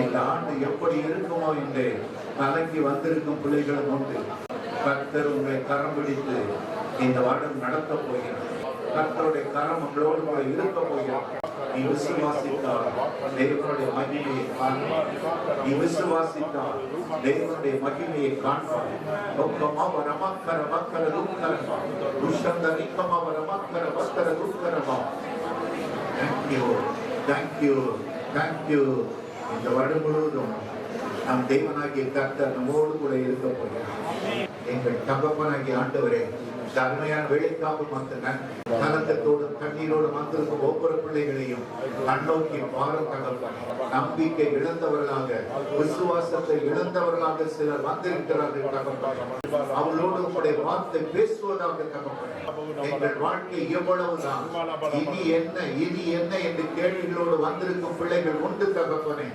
இந்த ஆண்டு எப்படி இருக்குமோ என்று கலங்கி வந்திருக்கும் பிள்ளைகளும் உண்டு. கர்த்தர் உங்களை கரம் பிடித்து இந்த வருடம் நடத்த போகிறார். கர்த்தருடைய கரம் உங்களோடு கூட இருக்க போகிறார். நீ விசுவாசித்தால் தேவனுடைய மகிமையை காண்பார். நீ விசுவாசித்தால் தேவனுடைய மகிமையை காண்பார். ஒக்கமா வரமக்கர மக்கர துக்கரமா உஷந்த நிக்கமா வரமக்கர மக்கர துக்கரமா. தேங்க்யூ. இந்த வருடம் முழுவதும் நம் தேவனாகிய கர்த்தர் நம்மோடு கூட இருக்க போகிறார். எங்கள் தகப்பனாகிய ஆண்டவரே, அருமையான வேலைக்காக மக்கள் கலக்கத்தோடு கண்ணீரோடு வந்திருக்கும் ஒவ்வொரு பிள்ளைகளையும் கண்ணோக்கி பாரம் தகப்பனே. நம்பிக்கை இழந்தவர்களாக, விசுவாசத்தை இழந்தவர்களாக சிலர் வந்திருக்கிறார்கள் தகப்பனே. அவர்களோடு உங்களுடைய வார்த்தை பேசுவதாக தகப்பனே. எங்கள் வாழ்க்கை எவ்வளவுதான், இனி என்ன என்று கேள்விகளோடு வந்திருக்கும் பிள்ளைகள் உண்டு தகப்பனே.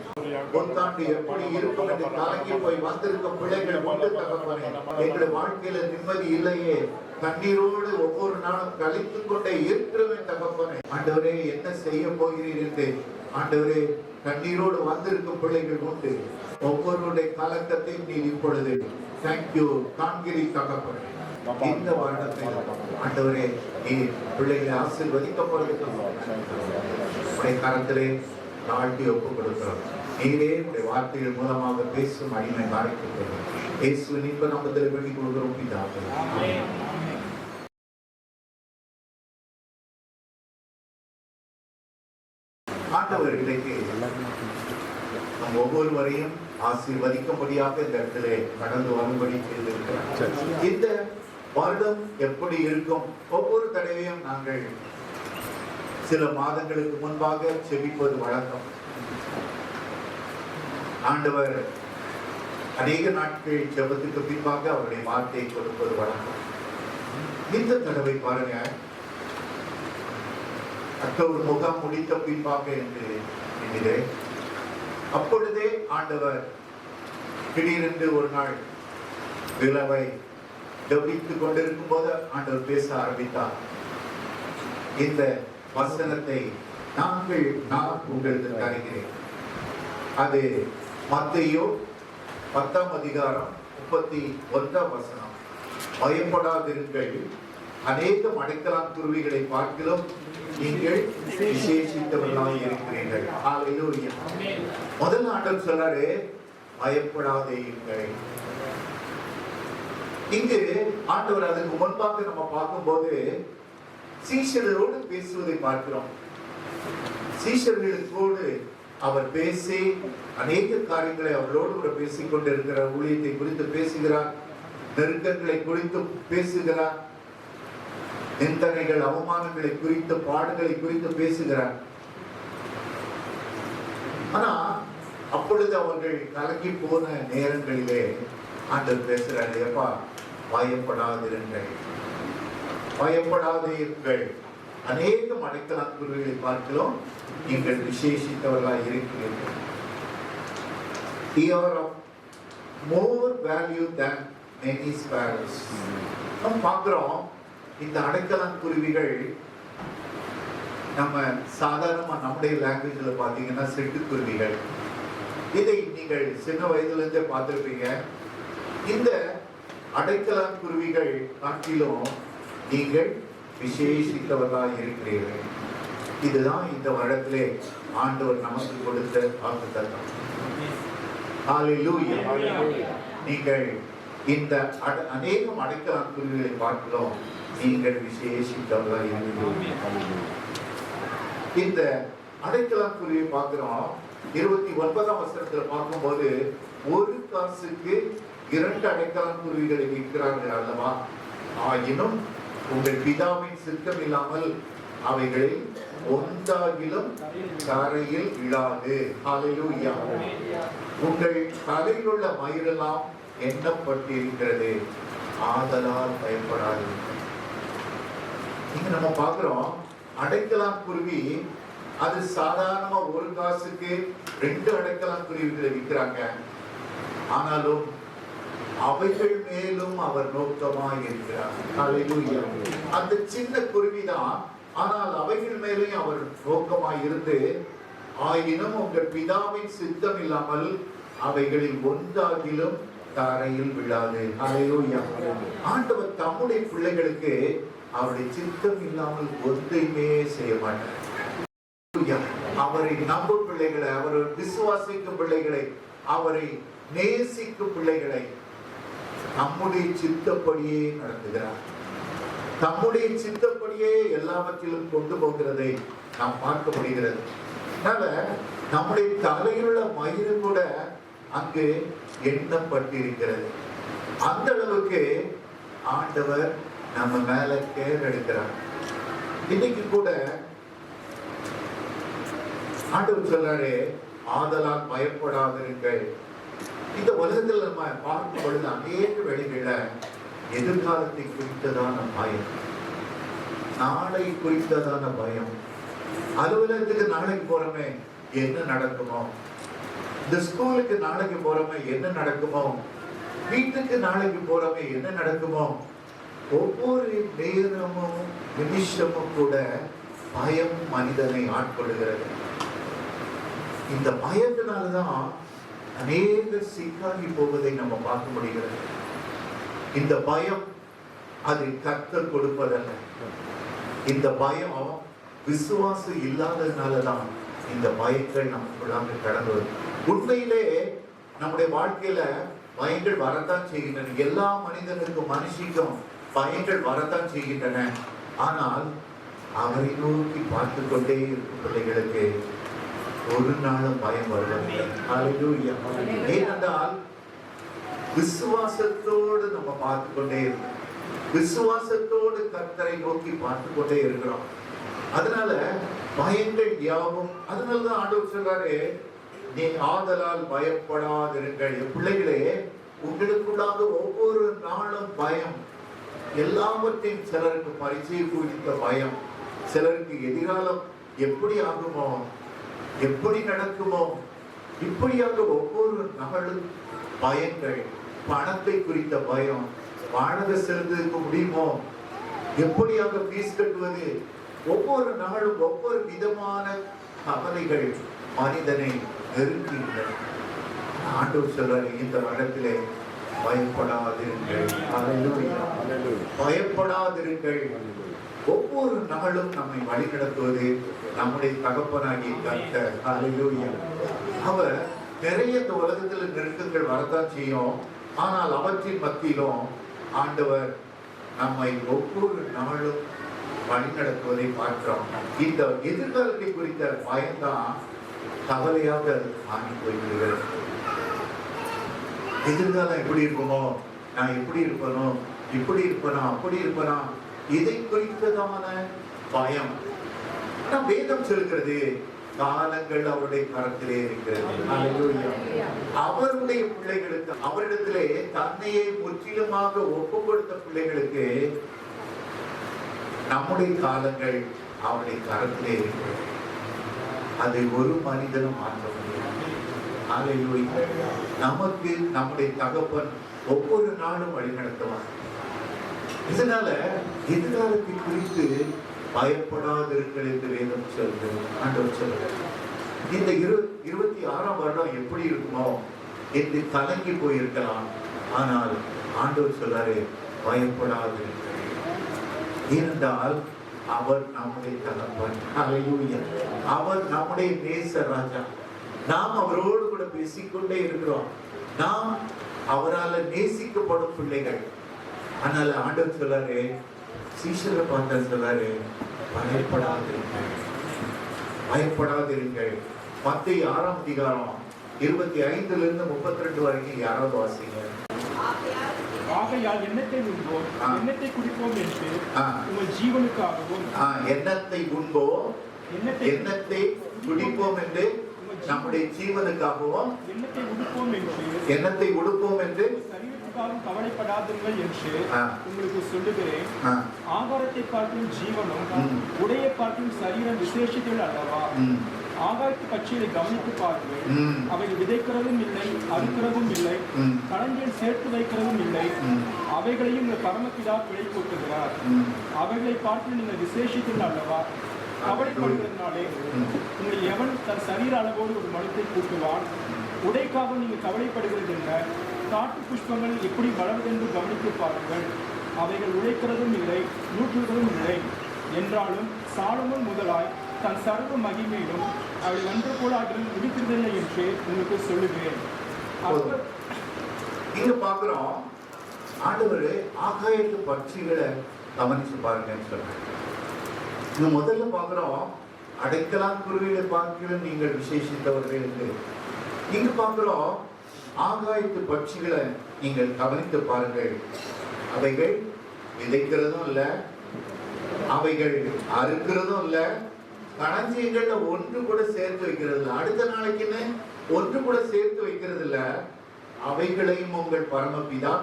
பொத்தாண்டு எப்படி இருக்கும் என்று கலங்கி போய் வந்திருக்கும் பிள்ளைகள் உண்டு தகப்பனே. எங்கள் வாழ்க்கையில நிம்மதி இல்லையே, கண்ணீரோடு ஒவ்வொரு நாளும் கழித்துக் கொண்டே இருக்கிறவன் தகப்பனே. ஆண்டவரே, என்ன செய்ய போகிறீர் என்று ஆண்டவரே கண்ணீரோடு வந்திருக்கும் பிள்ளைகள் உண்டு. ஒவ்வொருடைய கலக்கத்தையும் நீ இப்பொழுது தேங்க்யூ காண்கிறீ தகப்பனே. இந்த வருடத்தில் ஆண்டவரே நீ பிள்ளைகளை ஆசீர்வதிக்கப்படுவதற்கு உடைய கரத்திலே தாழ்த்தி ஒப்புக் கொடுக்கிறோம். நீரே உடைய வார்த்தைகள் மூலமாக பேசும் அடிமை மறைக்கிறோம். இயேசுவின் இன்ப நாமத்தில் வேண்டிக் கொள்கிறோம் பிதாவே. ஆண்டவர் இன்றைக்கு நம் ஒவ்வொருவரையும் ஆசீர்வதிக்கும்படியாக இந்த இடத்திலே கடந்து வரும்படி செய்திருக்கிறார். இந்த வருடம் எப்படி இருக்கும்? ஒவ்வொரு தடவையும் நாங்கள் சில மாதங்களுக்கு முன்பாக செபிப்பது வழக்கம். ஆண்டவர் அநேக நாட்கள் ஜெபத்துக்கு பின்பாக அவருடைய வார்த்தையை கொடுப்பது வழக்கம். இந்த தடவை பாருங்க, அக்டோபர் முகாம் முடித்த பின்பாக என்று என்கிறேன். அப்பொழுதே ஆண்டவர் திடீரென்று ஒரு நாள் விழாவை கவனித்துக் கொண்டிருக்கும் போது ஆண்டவர் பேச ஆரம்பித்தார். இந்த வசனத்தை நான் உங்களுக்கு தருகிறேன். அது மத்தேயு 10ஆம் அதிகாரம் 31ஆம் வசனம். பயப்படாதிருங்கள், அநேக அடைக்கலான் குருவிகளை பார்க்கிலும் நீங்கள் விசேஷித்தவர்களாக இருக்கிறீர்கள். ஹல்லேலூயா. முதல் ஆண்டவர் சொல்றாரு, பயப்படாதீர்கள். இங்கு ஆண்டவர் அதுக்கு முன்பாக நம்ம பார்க்கும்போது சீஷர்களோடு பேசுவதை பார்க்கிறோம். சீஷர்களோடு அவர் பேசி அநேக காரியங்களை அவர்களோடு கூட பேசிக் கொண்டிருக்கிறார். ஊழியத்தை குறித்து பேசுகிறார், நெருக்கங்களை குறித்து பேசுகிறார், நிந்தனைகள் அவமானங்களை குறித்து, பாடுகளை குறித்து பேசுகிறார். ஆனா அப்பொழுது அவர்கள் கலங்கி போன நேரங்களிலே ஆண்டவர் பேசுறாரு, எப்பா பயப்படாதிருங்கள், பயப்படாதீர்கள், அநேக அடைக்கலான் குருவிகளை பார்க்கிறோம், நீங்கள் விசேஷித்தவர்களாக இருக்கிறீர்கள். You are of more value than many sparrows. நம்ம பார்க்கிறோம், இந்த அடைக்கலான் குருவிகள் நம்ம சாதாரணமா நம்முடைய லாங்குவேஜ்ல பாத்தீங்கன்னா சிட்டுக்குருவிகள். இதை நீங்கள் சின்ன வயதுல இருந்தே பார்த்திருப்பீங்க. இந்த அடைக்கலான் குருவிகள் காட்டிலும் நீங்கள் விசேஷித்தவர்களாக இருக்கிறீர்கள். இதுதான் இந்த வருடத்திலே ஆண்டவர் நமக்கு கொடுத்த வாக்குத்தத்தம். ஹல்லேலூயா. நீங்கள் இந்த அநேகம் அடைக்கலான் குருவிகளை பார்க்கிறோம், நீங்கள் விசேஷித்தவர்களாக இருக்கிறீர்கள். இந்த அடைக்கலான் குருவியை பார்க்கிறோம். 29ஆம் வசனத்துல பார்க்கும்போது, ஒரு காசுக்கு 2 அடைக்கலான் குருவிகளை விற்கிறார்கள் அல்லவா, ஆயினும் உங்கள் பிதாவின் சித்தம் இல்லாமல் அவைகளில் ஒன்றாகிலும் தரையில் விழாது. ஹல்லேலூயா. உங்கள் தலையில் உள்ள மயிரெல்லாம் எண்ணப்பட்டிருக்கிறது, ஆதலால் பயப்படாது. இங்க நம்ம பார்க்கிறோம், அடைக்கலான் குருவி அது சாதாரணமா ஒரு காசுக்கு 2 அடைக்கலான் குருவிகளை விற்கிறாங்க. ஆனாலும் அவைகள் மேலும் அவர் நோக்கமாக இருக்கிறார். ஹல்லேலூயா. அந்த சின்ன குருவிதான், ஆனால் அவைகள் மேலும் அவர் நோக்கமாக இருந்து ஆயினும் உங்கள் பிதாவின் சித்தம் இல்லாமல் அவைகளில் ஒன்றாகிலும் தரையில் விழாது. ஹல்லேலூயா. ஆண்டவர் தம்முடைய பிள்ளைகளுக்கு அவருடைய சித்தம் இல்லாமல் ஒன்றையுமே செய்ய மாட்டார். அவரை நம்பும் பிள்ளைகளை, அவரை விசுவாசிக்கும் பிள்ளைகளை, அவரை நேசிக்கும் பிள்ளைகளை நம்முடைய சித்தப்படியே நடத்துகிறார். தம்முடைய சித்தப்படியே எல்லாவற்றிலும் கொண்டு போகிறதை நாம் பார்க்க முடிகிறது. அதனால நம்முடைய தலையிலுள்ள மயிறு கூட அங்கு எண்ணப்பட்டிருக்கிறது. அந்த அளவுக்கு ஆண்டவர் நம்ம மேல கேர் எடுக்கிறார். இன்னைக்கு கூட ஆண்டவர் சொல்றாரு, ஆதலால் பயப்படாதிருங்கள். இந்த உலகத்தில் நம்ம பார்க்கும் பொழுது அநேக வழிகள எதிர்காலத்தை குறித்ததான பயம், நாளை குறித்ததான பயம். அலுவலகத்துக்கு நாளைக்கு போறோமே என்ன நடக்குமோ, இந்த ஸ்கூலுக்கு நாளைக்கு போறோமே என்ன நடக்குமோ, வீட்டுக்கு நாளைக்கு போறோமே என்ன நடக்குமோ, ஒவ்வொரு நேரமும் நிமிஷமும் கூட பயம் மனிதனை ஆட்கொள்கிறது. இந்த பயத்தினால்தான் அநேக சிக்காகி போவதை நம்ம பார்க்க முடிகிறது. இந்த பயம் அது கர்த்தர் கொடுப்பதல்ல. இந்த பயம் விசுவாசம் இல்லாததுனாலதான் இந்த பயங்கள் நமக்குள்ளாக கடந்து வரும். உண்மையிலே நம்முடைய வாழ்க்கையில பயங்கள் வரத்தான் செய்கின்றன. எல்லா மனிதனுக்கும் மனுஷிக்கும் பயங்கள் வரத்தான் செய்கின்றன. ஆனால் அவரை நோக்கி பார்த்து கொண்டே இருக்கும் பிள்ளைகளுக்கு ஒரு நாளும் பயம் வருவதில்லை. ஹல்லேலூயா. ஏனென்றால் விசுவாசத்தோடு நம்ம பார்த்து கொண்டே இருக்கோம். விசுவாசத்தோடு கர்த்தரை நோக்கி பார்த்து கொண்டே இருக்கிறோம். அதனால பயங்கள் யாவும், அதனாலதான் ஆண்டவர் சொல்றாரு, நீ ஆதலால் பயப்படாதிருங்கள். பிள்ளைகளே, உங்களுக்குள்ளாக ஒவ்வொரு நாளும் பயம், எல்லாவற்றையும் சிலருக்கு பரிச்சை குறித்த பயம், சிலருக்கு எதிர்காலம் எப்படி ஆகுமோ, எப்படி நடக்குமோ, இப்படியாக ஒவ்வொரு நாளும் பயங்கள். பணத்தை குறித்த பயம், வாடகை செலுத்த முடியுமோ, எப்படியாக ஃபீஸ் கட்டுவது, ஒவ்வொரு நாளும் ஒவ்வொரு விதமான கவலைகள் மனிதனை நெருங்குகின்றன. ஆண்டவர் சொல்றாரு, இந்த வருடத்திலே பயப்படாதிருங்கள். பயப்படாதிருங்கள். ஒவ்வொரு நாளும் நம்மை வழிநடத்துவது நம்முடைய தகப்பனாகிய கர்த்தர். ஹல்லேலூயா. அவர் நிறைய இந்த உலகத்தில் நெருக்கங்கள் வரத்தான் செய்யும். ஆனால் அவற்றின் மத்தியிலும் ஆண்டவர் நம்மை ஒவ்வொரு நாளும் வழிநடத்துவதை பார்க்கிறோம். இந்த எதிர்காலத்தை குறித்த பயம்தான் கவலையாக ஆகி போய்விடுகிறது. எதிர்காலம் எப்படி இருக்குமோ, நான் எப்படி இருப்பனோ, இப்படி இருப்பனா, அப்படி இருப்பனா, இதை குறித்ததான பயம். வேதம் சொல்கிறது, காலங்கள் அவருடைய கரத்திலே இருக்கிறது. அவருடைய பிள்ளைகளுக்கு, அவரிடத்திலே தன்னையே முற்றிலுமாக ஒப்பு கொடுத்த பிள்ளைகளுக்கு நம்முடைய காலங்கள் அவருடைய கரத்திலே இருக்கிறது. அதை ஒரு மனிதனும் மாற்ற முடியாது. நமக்கு நம்முடைய தகப்பன் ஒவ்வொரு நாளும் வழி நடத்துவார். இதனால எதிர்காலத்தை குறித்து பயப்படாதிருங்கள் என்று வேதம் சொல்கிறது. ஆண்டவர் சொல்கிறார், இந்த 26ஆம் வருடம் எப்படி இருக்குமோ என்று கலங்கி போயிருக்கலாம். ஆனால் ஆண்டவர் சொல்றாரு, பயப்படாதிருங்கள். ஏனென்றால் அவர் நம்முடைய தகப்பன். ஹல்லேலூயா. அவர் நம்முடைய நேச ராஜா. நாம் அவரோடு கூட பேசிக்கொண்டே இருக்கிறோம். நாம் அவரால் நேசிக்கப்படும் பிள்ளைகள். அதனால ஆண்டவர் சொல்றாரு, சீஷரை பார்த்து சொல்றாரு, பயப்படாதிருங்கள், பயப்படாதிருங்கள். மத்தேயு 6ஆம் அதிகாரம் 25 to 32 வரைக்கும் யாராவது வாசிங்க. ஆகையால் எண்ணத்தை உண்போம், எண்ணத்தை குடிப்போம் என்று உங்கள் ஜீவனுக்காகவும், எண்ணத்தை உண்போம், எண்ணத்தை குடிப்போம் என்று நம்முடைய ஜீவனுக்காகவும், எண்ணத்தை உடுப்போம் என்று சரீரத்துக்காகவும் கவலைப்படாதீர்கள் என்று உங்களுக்கு சொல்லுகிறேன். ஆகாரத்தை பார்க்கும் ஜீவனும் உடையை பார்க்கும் சரீரம் விசேஷித்தல் அல்லவா? ஆகாயத்து பட்சிகளை கவனித்து பாருங்கள். அவை விதைக்கிறதும் இல்லை, அறுக்கிறதும் இல்லை, களஞ்சியில் சேர்த்து வைக்கிறதும் இல்லை. அவைகளையும் உங்கள் பரமபிதா பிழை போட்டுகிறார். அவைகளை பார்த்து நீங்கள் விசேஷித்தல் அல்லவா? கவலைப்படுவதனாலே உங்களை எவன் தன் சரீர அளவோடு ஒரு மனத்தை கூட்டுவான். உடைக்காக நீங்கள் கவலைப்படுகிறது என்ன? காட்டு புஷ்பங்கள் எப்படி வளர்வதென்று கவனித்து பாருங்கள். அவைகள் உழைக்கிறதும் இல்லை, நூற்றுவதும் இல்லை. என்றாலும் சாலமோன் முதலாய் தன் சர்வ மகிமையிலும் அவளை ஒன்று போல ஆற்றல் முடிக்கிறதில்லை என்று உங்களுக்கு சொல்லுகிறேன். இங்க பாக்குறோம், ஆண்டவர் ஆகாயத்து பட்சிகளை கவனிச்சு பாருங்கன்னு சொல்றாங்க. இங்க முதல்ல பாக்குறோம், அடைக்கலான் குருவிகளை பார்க்கிற நீங்கள் விசேஷித்தவர்கள் என்று. இங்க பாக்குறோம், ஆகாயத்து பட்சிகளை நீங்கள் கவனித்து பாருங்கள். அவைகள் விதைக்கிறதும் இல்லை, அவைகள் அறுக்கிறதும் இல்லை, களஞ்சியங்கள்ல ஒன்று கூட சேர்த்து வைக்கிறது இல்லை, அடுத்த நாளைக்குன்னு ஒன்று கூட சேர்த்து வைக்கிறது இல்லை. அவைகளையும் உங்கள் பரமபிதா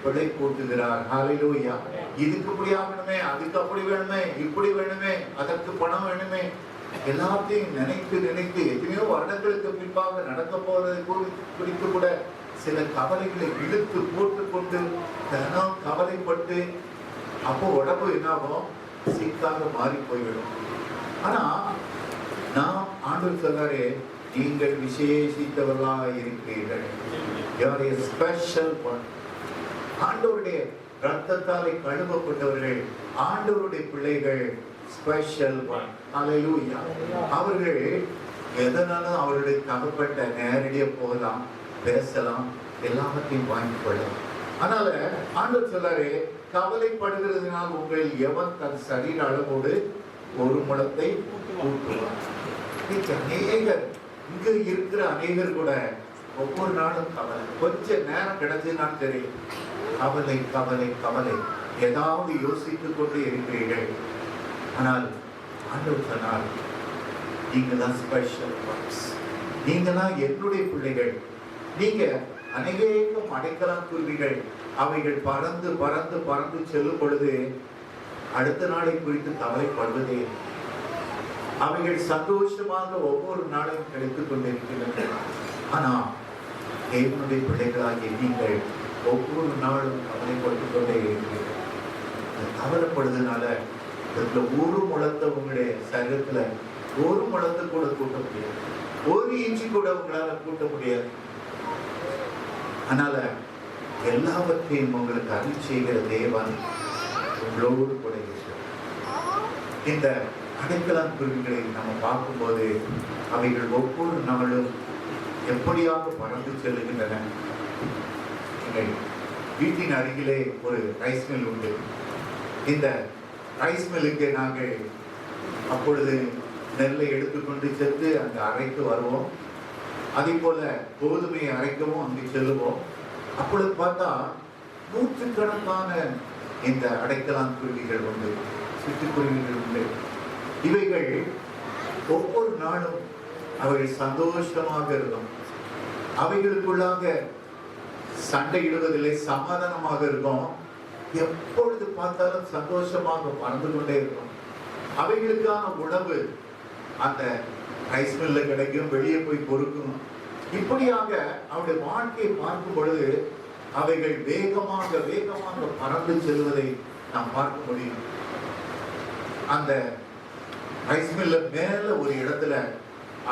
பிழை கூட்டுகிறார். ஹல்லேலூயா. இதுக்கு இப்படி ஆகணுமே, அதுக்கு அப்படி வேணுமே, இப்படி வேணுமே, அதற்கு பணம் வேணுமே, எல்லாத்தையும் நினைத்து நினைத்து எத்தனையோ வருடங்களுக்கு பின்பாக நடக்க போறது குறித்து கூட சில கவலைகளை இழுத்து போட்டுக்கொண்டு தினம் கவலைப்பட்டு அப்போ உடம்பு என்னாகும், சிக்காக மாறி போய்விடும். ஆனா நான் ஆண்டவர் சொல்றாரு, நீங்கள் விசேஷித்தவர்களாக இருக்கிறீர்கள். Special one. ஆண்டவருடைய ரத்தத்தாலே கழுவப்பட்டவர்கள், ஆண்டவருடைய பிள்ளைகள், ஸ்பெஷல் ஒன். ஹல்லேலூயா. அவர்கள் எதனாலும் அவருடைய தகப்பட்ட நேரடியா போகலாம், பேசலாம், எல்லாத்தையும் வாங்கிக் கொள்ளலாம். அதனால ஆண்டவர் சொல்றாரு, கவலைப்படுகிறதுனால் உங்களில் எவன் தன் சரீர அளவோடு ஒரு முழத்தை கூட்டுவார். அநேகர் இங்க இருக்கிற அநேகர் கூட ஒவ்வொரு நாளும் கவலை, கொஞ்ச நேரம் கிடைச்சுனாலும் சரி கவலை கவலை கவலை, ஏதாவது யோசித்துக் கொண்டு இருக்கிறீர்கள். ஆனால் ஆண்டவர் சொன்னார், நீங்க தான் ஸ்பெஷல் ஒன்ஸ், நீங்க தான் என்னுடைய பிள்ளைகள். நீங்க அநேகம் அடைக்கலான் குருவிகள், அவைகள் பறந்து பறந்து பறந்து செல்லும் பொழுது அடுத்த நாளை குறித்து கவலைப்படுவதே. அவைகள் சந்தோஷமாக ஒவ்வொரு நாளையும் கிடைத்துக் கொண்டிருக்கின்றன. ஆனா தேவனுடைய பிள்ளைகளாகிய நீங்கள் ஒவ்வொரு நாளும் கவலைப்பட்டுக் கொண்டே இருக்கிறீர்கள். கவலைப்படுறதுனால ஒரு முழத்தை உங்களுடைய சரீரத்துல ஒரு முழத்தை கூட கூட்ட முடியாது, ஒரு இன்ச்சு கூட உங்களால கூட்ட முடியாது. அதனால எல்லாவற்றையும் உங்களுக்கு அருள் செய்கிற தேவன் உங்களோடு கூட இருக்கிறார். இந்த அடைக்கலான் குருவிகளை நம்ம பார்க்கும்போது அவைகள் ஒவ்வொரு நாளும் எப்படியாக பறந்து செல்லுகின்றன. எங்கள் வீட்டின் அருகிலே ஒரு ரைஸ் மில் உண்டு. இந்த ரைஸ் மில்லுக்கு நாங்கள் அப்பொழுது நெல்லை எடுத்துக்கொண்டு சென்று அங்கு அரைத்து வருவோம். அதே போல கோதுமையை அரைக்கவும் அங்கு செல்லுவோம். அப்பொழுது பார்த்தா நூற்றுக்கணக்கான இந்த அடைக்கலான் குருவிகள் உண்டு, சிட்டுக்குருவிகள் உண்டு. இவைகள் ஒவ்வொரு நாளும் அவைகள் சந்தோஷமாக இருக்கும். அவைகளுக்குள்ளாக சண்டையிடுவதில்லை, சமாதானமாக இருக்கும். எப்பொழுது பார்த்தாலும் சந்தோஷமாக பறந்து கொண்டே இருக்கும். அவைகளுக்கான உணவு அந்த ரைஸ் மில்ல கிடைக்கும், வெளியே போய் பொறுக்கும். இப்படியாக அவருடைய வாழ்க்கையை பார்க்கும் பொழுது அவைகள் வேகமாக வேகமாக பறந்து செல்வதை நாம் பார்க்க முடியும். அந்த ரைஸ் மில்ல மேல ஒரு இடத்துல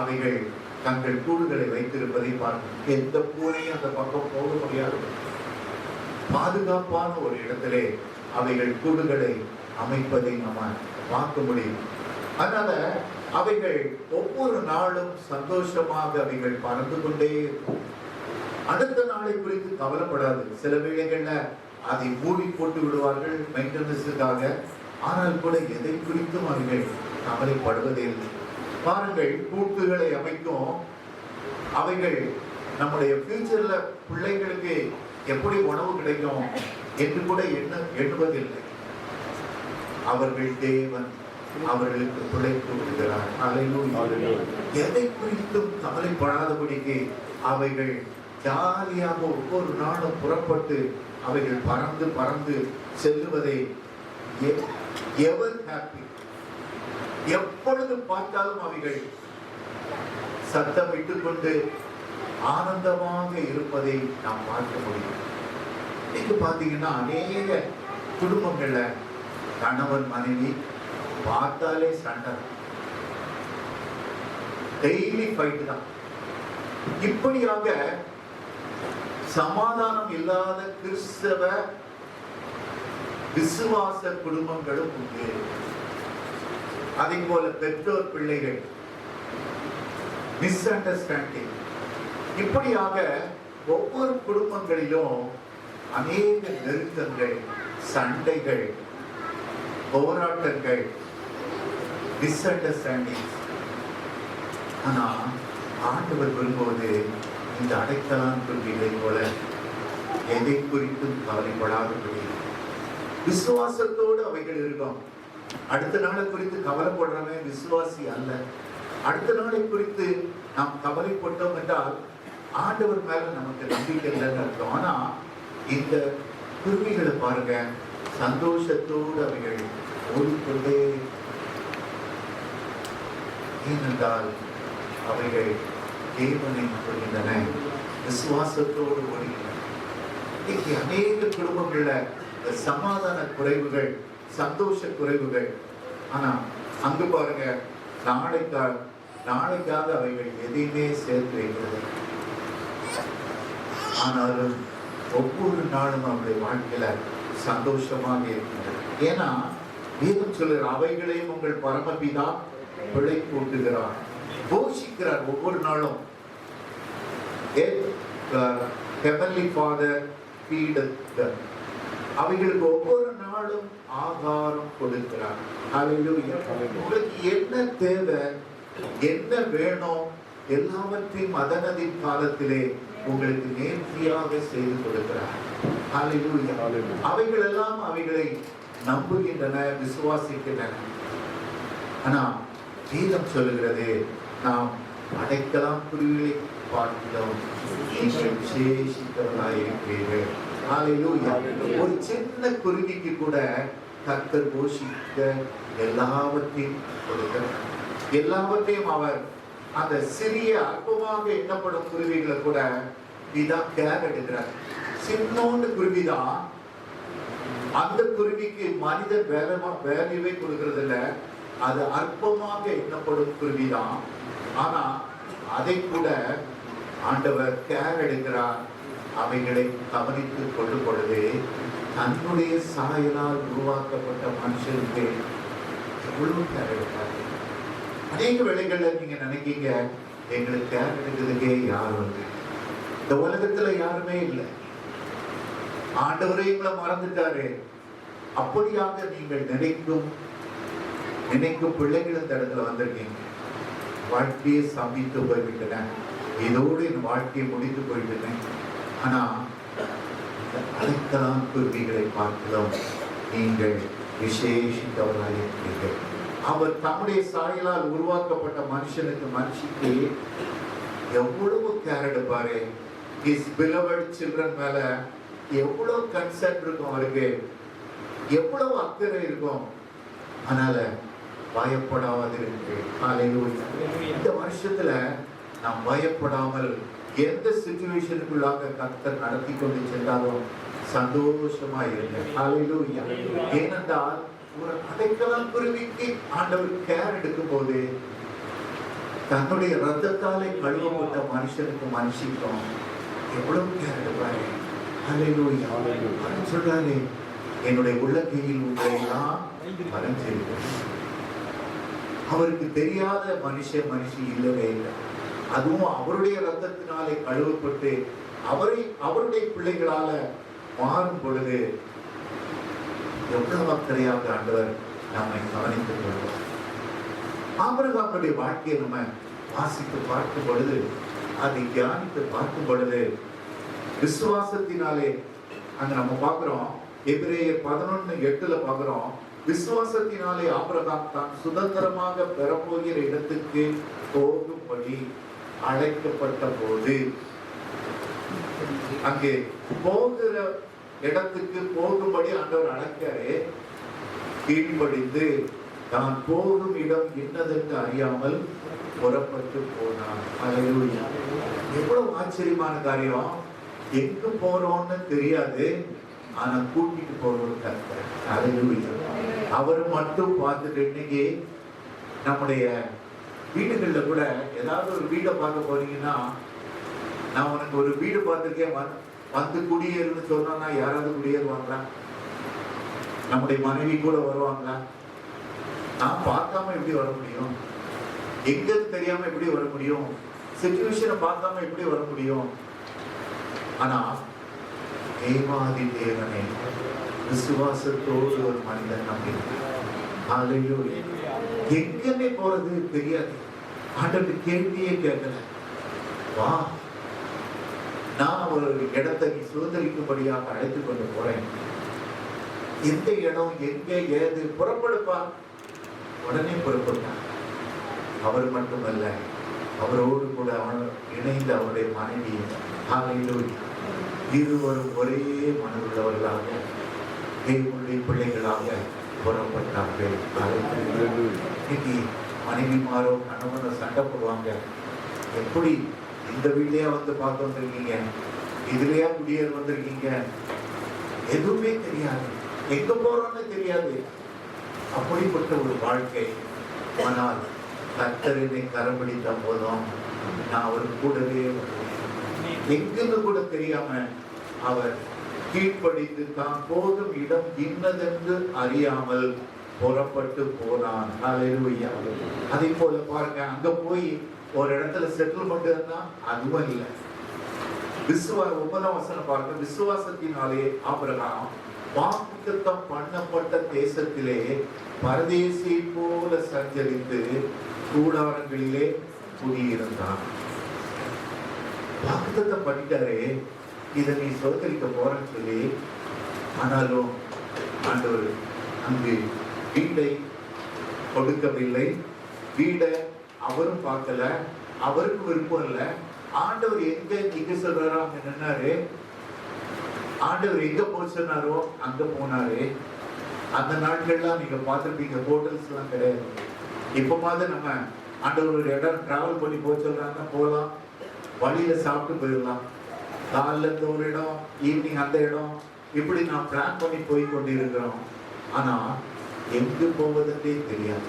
அவைகள் தங்கள் கூடுகளை வைத்திருப்பதை பார்க்கும். எந்த பூனையும் அந்த பக்கம் போக முடியாது. பாதுகாப்பான ஒரு இடத்திலே அவைகள் கூடுகளை அமைப்பதை நம்ம பார்க்க முடியும். அதனால அவைகள் ஒவ்வொரு நாளும் சந்தோஷமாக அவைகள் பறந்து கொண்டே இருக்கும். அடுத்த நாளை குறித்து கவலைப்படாது. சில வேளைகள்ல அதை மூடி போட்டு விடுவார்கள் மெயின்டெனன்ஸுக்காக. ஆனால் கூட எதை குறித்தும் அவைகள் கவலைப்படுவதே இல்லை. பாருங்கள், கூட்டுகளை அமைக்கும். அவைகள் நம்முடைய ஃபியூச்சர்ல பிள்ளைகளுக்கு எப்படி உணவு கிடைக்கும் என்று கூட எண்ணுவதில்லை. அவர்கள் தேவன் அவர்களுக்கு பிழை கூட்டுகிறார். எதை குறித்தும் கவலைப்படாதபடிக்கு அவைகள் ஜாலியாக ஒவ்வொரு நாளும் புறப்பட்டு அவைகள் பறந்து பறந்து செல்லுவதை எவர் ஹாப்பி. எப்பொழுது பார்த்தாலும் அவைகள் சத்தம் விட்டுக்கொண்டு ஆனந்தமாக இருப்பதை நாம் பார்க்க முடியும். இன்னைக்கு பார்த்தீங்கன்னா அநேக குடும்பங்கள்ல கணவன் மனைவி பார்த்தாலே சண்டை, டெய்லி ஃபைட் தான். இப்படியாக சமாதானம் இல்லாத கிறிஸ்தவ விசுவாச குடும்பங்களும் உண்டு. அதே போல பெற்றோர் பிள்ளைகள் மிஸ் அண்டர்ஸ்டாண்டிங், இப்படியாக ஒவ்வொரு குடும்பங்களிலும் அநேக நெருக்கங்கள், சண்டைகள், போராட்டங்கள், மிஸ் அண்டர்ஸ்டாண்டிங். ஆனா ஆண்டவர் வரும்போது இந்த அடைக்கலான் குருவிகளை போல எதை குறித்தும் கவலைப்படாதபடி விசுவாசத்தோடு அவைகள் இருக்கும். அடுத்த நாளை குறித்து கவலைப்படுறவன் விசுவாசி அல்ல. அடுத்த நாளை குறித்து நாம் கவலைப்பட்டோம் என்றால் ஆண்டவர் மேல நமக்கு நம்பிக்கை இல்லைன்னு அர்த்தம். ஆனா இந்த குருவிகளை பாருங்க, சந்தோஷத்தோடு அவைகள் ஓடிக்கொண்டே, ஏனென்றால் அவைகள் தேவனை சொல்கின்றன, விசுவாசத்தோடு ஓடுகின்றன. இன்னைக்கு அநேக குடும்பங்கள்ல சமாதான குறைவுகள், சந்தோஷ குறைவுகள். ஆனா அங்கு பாருங்க, நாளைக்காக அவைகள் எதையுமே சேர்த்து வைக்கிறது. ஆனாலும் ஒவ்வொரு நாளும் அவருடைய வாழ்க்கையில சந்தோஷமாக இருக்கின்றது. ஏன்னா வேதம் சொல்லுற அவைகளையும் உங்கள் பரமபிதா பிழை கூட்டுகிறார், போஷிக்கிறார். ஒவ்வொரு நாளும் Heavenly Father feedeth them. அவைகளுக்கு ஒவ்வொரு நாளும் ஆகாரம் கொடுக்கிறார். உங்களுக்கு என்ன தேவை, என்ன வேணும், எல்லாவற்றையும் அதனதின் காலத்திலே உங்களுக்கு நேர்த்தியாக செய்து கொடுக்கிறார். அவைகள் எல்லாம் அவைகளை நம்புகின்றன, விசுவாசிக்கின்றன. ஆனா வேதம் சொல்லுகிறது, நாம் அடைக்கலாம் குருவிகளை பார்க்கிறோம், நீங்கள் விசேஷித்தவர்களாயிருக்கிறீர்கள். ஒரு சின்ன குருவிக்கு கூட கர்த்தர் போஷிக்க எல்லாவற்றையும் கொடுக்கிறார். எல்லாவற்றையும் அவர் அந்த சிறிய அற்பமாக எண்ணப்படும் குருவிகளை கூட இதான் கேர் எடுக்கிறார். சின்னோண்டு குருவிதான், அந்த குருவிக்கு மனித வேலையவே கொடுக்கறது இல்ல, அது அற்பமாக எண்ணப்படும் குருவிதான். ஆனா அதை கூட ஆண்டவர் கேர் எடுக்கிறார். அவைகளை கவனித்துக் கொள்ளும் பொழுது தன்னுடைய சாயலால் உருவாக்கப்பட்ட மனுஷனுக்கு எவ்வளவு கேர் எடுப்பார். அநேக வேளைகள்ல நீங்க நினைக்கீங்க, எங்களுக்கு கேர் எடுக்கிறதுக்கே யாரும் இந்த உலகத்துல யாருமே இல்லை, ஆண்டவரே எங்களை மறந்துட்டாரு. அப்படியாக நீங்கள் நினைக்கும் பிள்ளைகள் இந்த இடத்துல வந்திருக்கீங்க. வாழ்க்கையை சமைத்து போய்விட்டன, இதோடு என் வாழ்க்கையை முடித்து போயிட்டேன். ஆனா அழைக்கலாம் குருவிகளை பார்க்கலாம், நீங்கள் விசேஷித்தவராயிருக்கிறீர்கள். அவர் தம்முடைய சாயலால் உருவாக்கப்பட்ட மனுஷிக்கு எவ்வளவு கேர் எடுப்பாரு. His beloved children மேல எவ்வளவு கன்சர்ன் இருக்கும், அவருக்கு எவ்வளவு அக்கறை இருக்கும். அதனால பயப்படாதிருங்கள். இந்த வருஷத்துல நாம் பயப்படாமல் எந்த சிச்சுவேஷனுக்குள்ளாக கர்த்தர் நடத்தி கொண்டு சென்றாலும் சந்தோஷமா இருங்க. ஏனென்றால் ஒரு அடைக்கலம் குருவிக்கு ஆண்டவர் கேர் எடுக்கும் போது தன்னுடைய ரத்தத்தாலே கழுவப்பட்ட மனுஷிக்கும் எவ்வளவு கேர் எடுப்பாரு. சொல்றாரு, என்னுடைய உள்ளங்கையில் உங்களை எல்லாம் மறைஞ்சிருக்கிறேன். அவருக்கு தெரியாத மனுஷி இல்லவே இல்லை. அதுவும் அவருடைய ரத்தத்தினாலே கழுவப்பட்டு அவருடைய பிள்ளைகளால மாறும் பொழுது எவ்வளவு அக்கறையாக ஆண்டவர் நம்மை கவனித்துக் கொள்வார். ஆபிரகாமுடைய வாழ்க்கையை நம்ம வாசித்து பார்க்கும் பொழுது, அதை தியானித்து பார்க்கும் பொழுது, விசுவாசத்தினாலே அங்க நம்ம பார்க்கிறோம், எபிரேயர் 11:8 பார்க்கிறோம், விசுவாசத்தினாலே ஆபிரகாம் தான் சுதந்திரமாக பெறப்போகிற இடத்துக்கு போகும்படி அழைக்கப்பட்ட போது, அங்கே போகிற இடத்துக்கு போகும்படி ஆண்டவர் அழைக்காரே, கீழ்ப்படிந்து தான் போகும் இடம் என்னதென்று அறியாமல் புறப்பட்டு போனார். எவ்வளவு ஆச்சரியமான காரியம். எங்க போறோம்னு தெரியாது, ஆனா கூட்டிட்டு போறோம் கர்த்தர். அவர் மட்டும் பார்த்துட்டு இன்னைக்கு நம்முடைய வீடுகளில் கூட ஏதாவது ஒரு வீடை பார்க்க போறீங்கன்னா, நான் உனக்கு ஒரு வீடு பார்த்துருக்கேன் வந்து குடியேறுன்னு சொன்னா யாராவது குடியேறுவாங்களா? நம்முடைய மனைவி கூட வருவாங்களா? நான் பார்க்காம எப்படி வர முடியும்? எங்கன்னு தெரியாம எப்படி வர முடியும்? சிச்சுவேஷனை பார்க்காம எப்படி வர முடியும்? ஆனா தேவாதி தேவனை விசுவாசத்தோடு ஒரு மனிதன் நம்பினான். எங்கன்னே போறது தெரியாது. ஆண்டவர் கேள்வியே கேட்கல, வா நான் ஒரு இடத்தை நீ சுதந்திரிக்கும்படியாக அழைத்துக் கொண்டு போறேன். எந்த இடம், எங்க, ஏது, புறப்படுப்பா. உடனே புறப்பட்டார். அவர் மட்டுமல்ல, அவரோடு கூட இணைந்த அவருடைய மனைவி இருவரும் ஒரே மனதுள்ளவர்களாக தேவனுடைய பிள்ளைகளாக புறப்பட்டார்கள். இன்னைக்கு மனைவிமாரோ கணவனோ சண்டை போடுவாங்க. எப்படி இந்த வீட்லயா வந்து பார்க்க வந்திருக்கீங்க, இதுலயா குடியேற வந்திருக்கீங்க, எதுவுமே தெரியாது, எங்க போறோம்னு தெரியாது. அப்படிப்பட்ட ஒரு வாழ்க்கை. ஆனால் கர்த்தரினை கரம்பிடித்த போதும் நான் அவர் கூடவே எங்குன்னு கூட தெரியாம அவர் கீழ்ப்படித்து தான் போகும் இடம் இன்னதென்று அறியாமல் புறப்பட்டு போனான். ஹல்லேலூயா. அதே போல பாருங்க, அங்க போய் ஒரு இடத்துல செட்டில்மெண்ட் அதுவும் இல்லை. 9ஆம் வசனம் பாருங்க. விசுவாசத்தினாலே ஆபிரகாம் வாக்குத்தத்தம் பண்ணப்பட்ட தேசத்திலே பரதேசி போல சஞ்சரித்து கூடாரங்களிலே குடியிருந்தான். வாக்குத்தத்தம் பண்ணிட்டாரே, இதை நீ சோதரிக்க போறன்னு சொல்லி, ஆனாலும் ஆண்டவர் அங்கு வீட்டை கொடுக்கவில்லை. வீடை அவரும் பார்க்கல, அவருக்கு விருப்பம் இல்லை. ஆண்டவர் எங்க நிக்க சொல்றாரோ அங்க நின்னாரு. ஆண்டவர் எங்க போக சொன்னாரோ அங்க போனாரு. அந்த நாட்கள்லாம் நீங்க பார்த்துருப்பீங்க, ஹோட்டல்ஸ் எல்லாம் கிடையாது. இப்ப மாதிரி நம்ம ஆண்டவர் ஒரு இடம் டிராவல் பண்ணி போக சொல்றாங்க, போகலாம், வழியில சாப்பிட்டு போயிடலாம். காலைல இருந்து ஒரு இடம், ஈவினிங் அந்த இடம், இப்படி நான் பிளான் பண்ணி போய் கொண்டு இருக்கிறோம். ஆனா எங்கு போவதற்கே தெரியாது.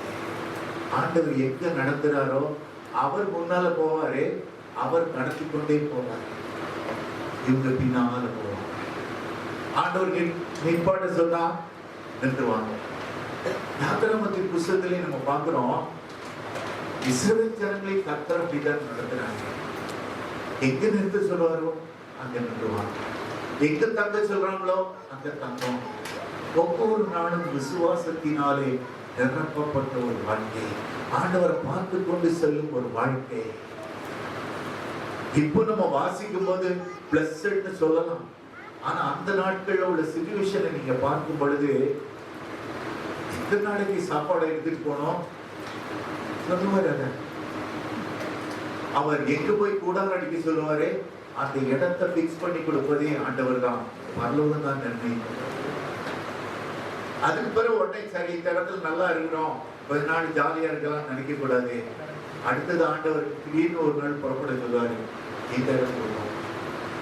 ஆண்டவர் எங்க நடத்துறாரோ அவர் முன்னால போவாரு, அவர் நடத்தி கொண்டே போவார், இவங்க பின்னால போவாங்க. ஆண்டவர்கள் நிற்பாட்ட சொன்னா நின்றுவாங்க. யாத்திராகமத்தின் புத்தகத்திலே நம்ம பார்க்கிறோம், இஸ்ரவேல் ஜனங்களை கர்த்தர் அப்படிதான் நடத்துறாங்க. எங்க நிறுத்த சொல்றாரோ அங்க நின்றுவாங்க, எங்க தங்க சொல்றாங்களோ அங்க தங்கம். ஒவ்வொரு நாளும் விசுவாசத்தினாலே நிரப்பப்பட்ட ஒரு வாழ்க்கை, ஆண்டவரை பார்த்து கொண்டு செல்லும் ஒரு வாழ்க்கை. இப்போ நம்ம வாசிக்கும் போது பிளஸ்ன்னு சொல்லலாம். ஆனா அந்த நாட்கள்ல உள்ள சிச்சுவேஷனை நீங்க பார்க்கும் பொழுது, எந்த நாளைக்கு சாப்பாடு எடுத்துட்டு போனோம் சொல்லுவாரு. அவர் எங்க போய் கூடாரம் அடிக்க சொல்லுவாரு, அந்த இடத்தை பிக்ஸ் பண்ணி கொடுப்பதே ஆண்டவர் தான், பரலோகம் தான் நிர்ணயிக்கும். அதுக்கு பிறகு உடனே சரி இந்த இடத்துல நல்லா இருக்கிறோம், கொஞ்ச நாள் ஜாலியா இருக்கலாம் நினைக்க கூடாது. அடுத்தது ஆண்டவர் திடீர்னு ஒரு நாள் புறப்பட சொல்லுவாரு, இந்த இடம் போடுவோம்.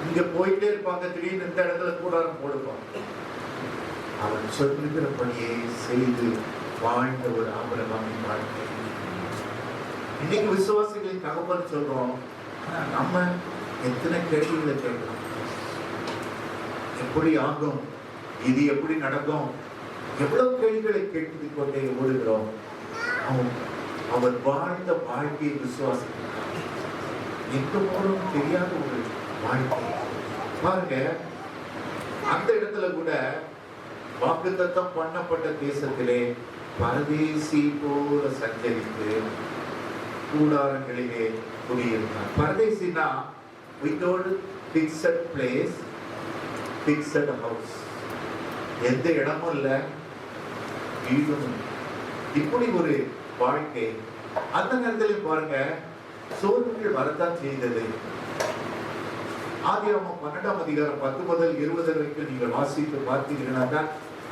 இங்க போயிட்டே இருப்பாங்க, திடீர்னு இந்த இடத்துல கூடாரம் போடுவாங்க. அவர் சொல்லுகிறபடியே செய்து வாழ்ந்த ஒரு ஆபிரகாமின் வாழ்க்கை. இன்னைக்கு விசுவாசிகளின் தகவல் சொல்றோம், நம்ம எத்தனை கேள்விகளை கேட்கிறோம். எப்படி ஆகும், இது எப்படி நடக்கும், எவ்வளவு கேள்விகளை கேட்டு கொண்டே ஓடுகிறோம். அவர் வாழ்ந்த வாழ்க்கையை விசுவாசிக்கிறார். எங்க போறோம் தெரியாத ஒரு வாழ்க்கை பாருங்க. அந்த இடத்துல கூட வாக்குத்தத்தம் பண்ணப்பட்ட தேசத்திலே பரதேசி போல சஞ்சரித்து கூடாரங்களிலே குடியிருந்தார். பரதேசினா without fixed place, fixed house, எந்த இடமும் இல்லை, வீடும். இப்படி ஒரு வாழ்க்கை. அந்த நேரத்தில் பாருங்க, சோதனைகள் வரத்தான் செய்தது. ஆதியாகமம் 12ஆம் அதிகாரம் 10 முதல் 20 வரைக்கும் நீங்கள் வாசித்து பார்த்தீங்கன்னா,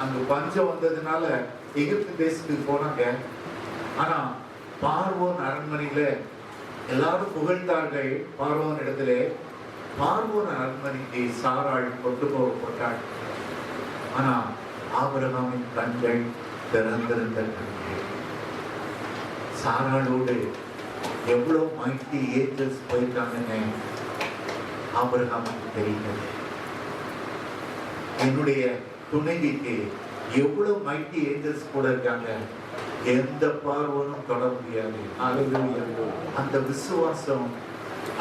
அங்கு பஞ்சம் வந்ததுனால எகிப்து தேசத்துக்கு போனாங்க. ஆனா பார்வோன் அரண்மனையில எல்லாரும் புகழ்ந்தார்கள். பார்வோன் இடத்துல, பார்வோன் அரண்மனைக்கு சாராள் கொண்டு போகப்பட்டாள். ஆனா ஆபிரகாமின் கண்கள் திறந்திருந்த கண்கள். சாராளோடு எவ்வளவு மைட்டி ஏஞ்சல்ஸ் போயிருக்காங்கன்னு ஆபிரகாமுக்கு தெரியல. என்னுடைய துணைவிக்கு எவ்வளவு மைட்டி ஏஞ்சல்ஸ் கூட இருக்காங்க, எந்த பார்வனும் தொட முடியாது. அந்த விசுவாசம்,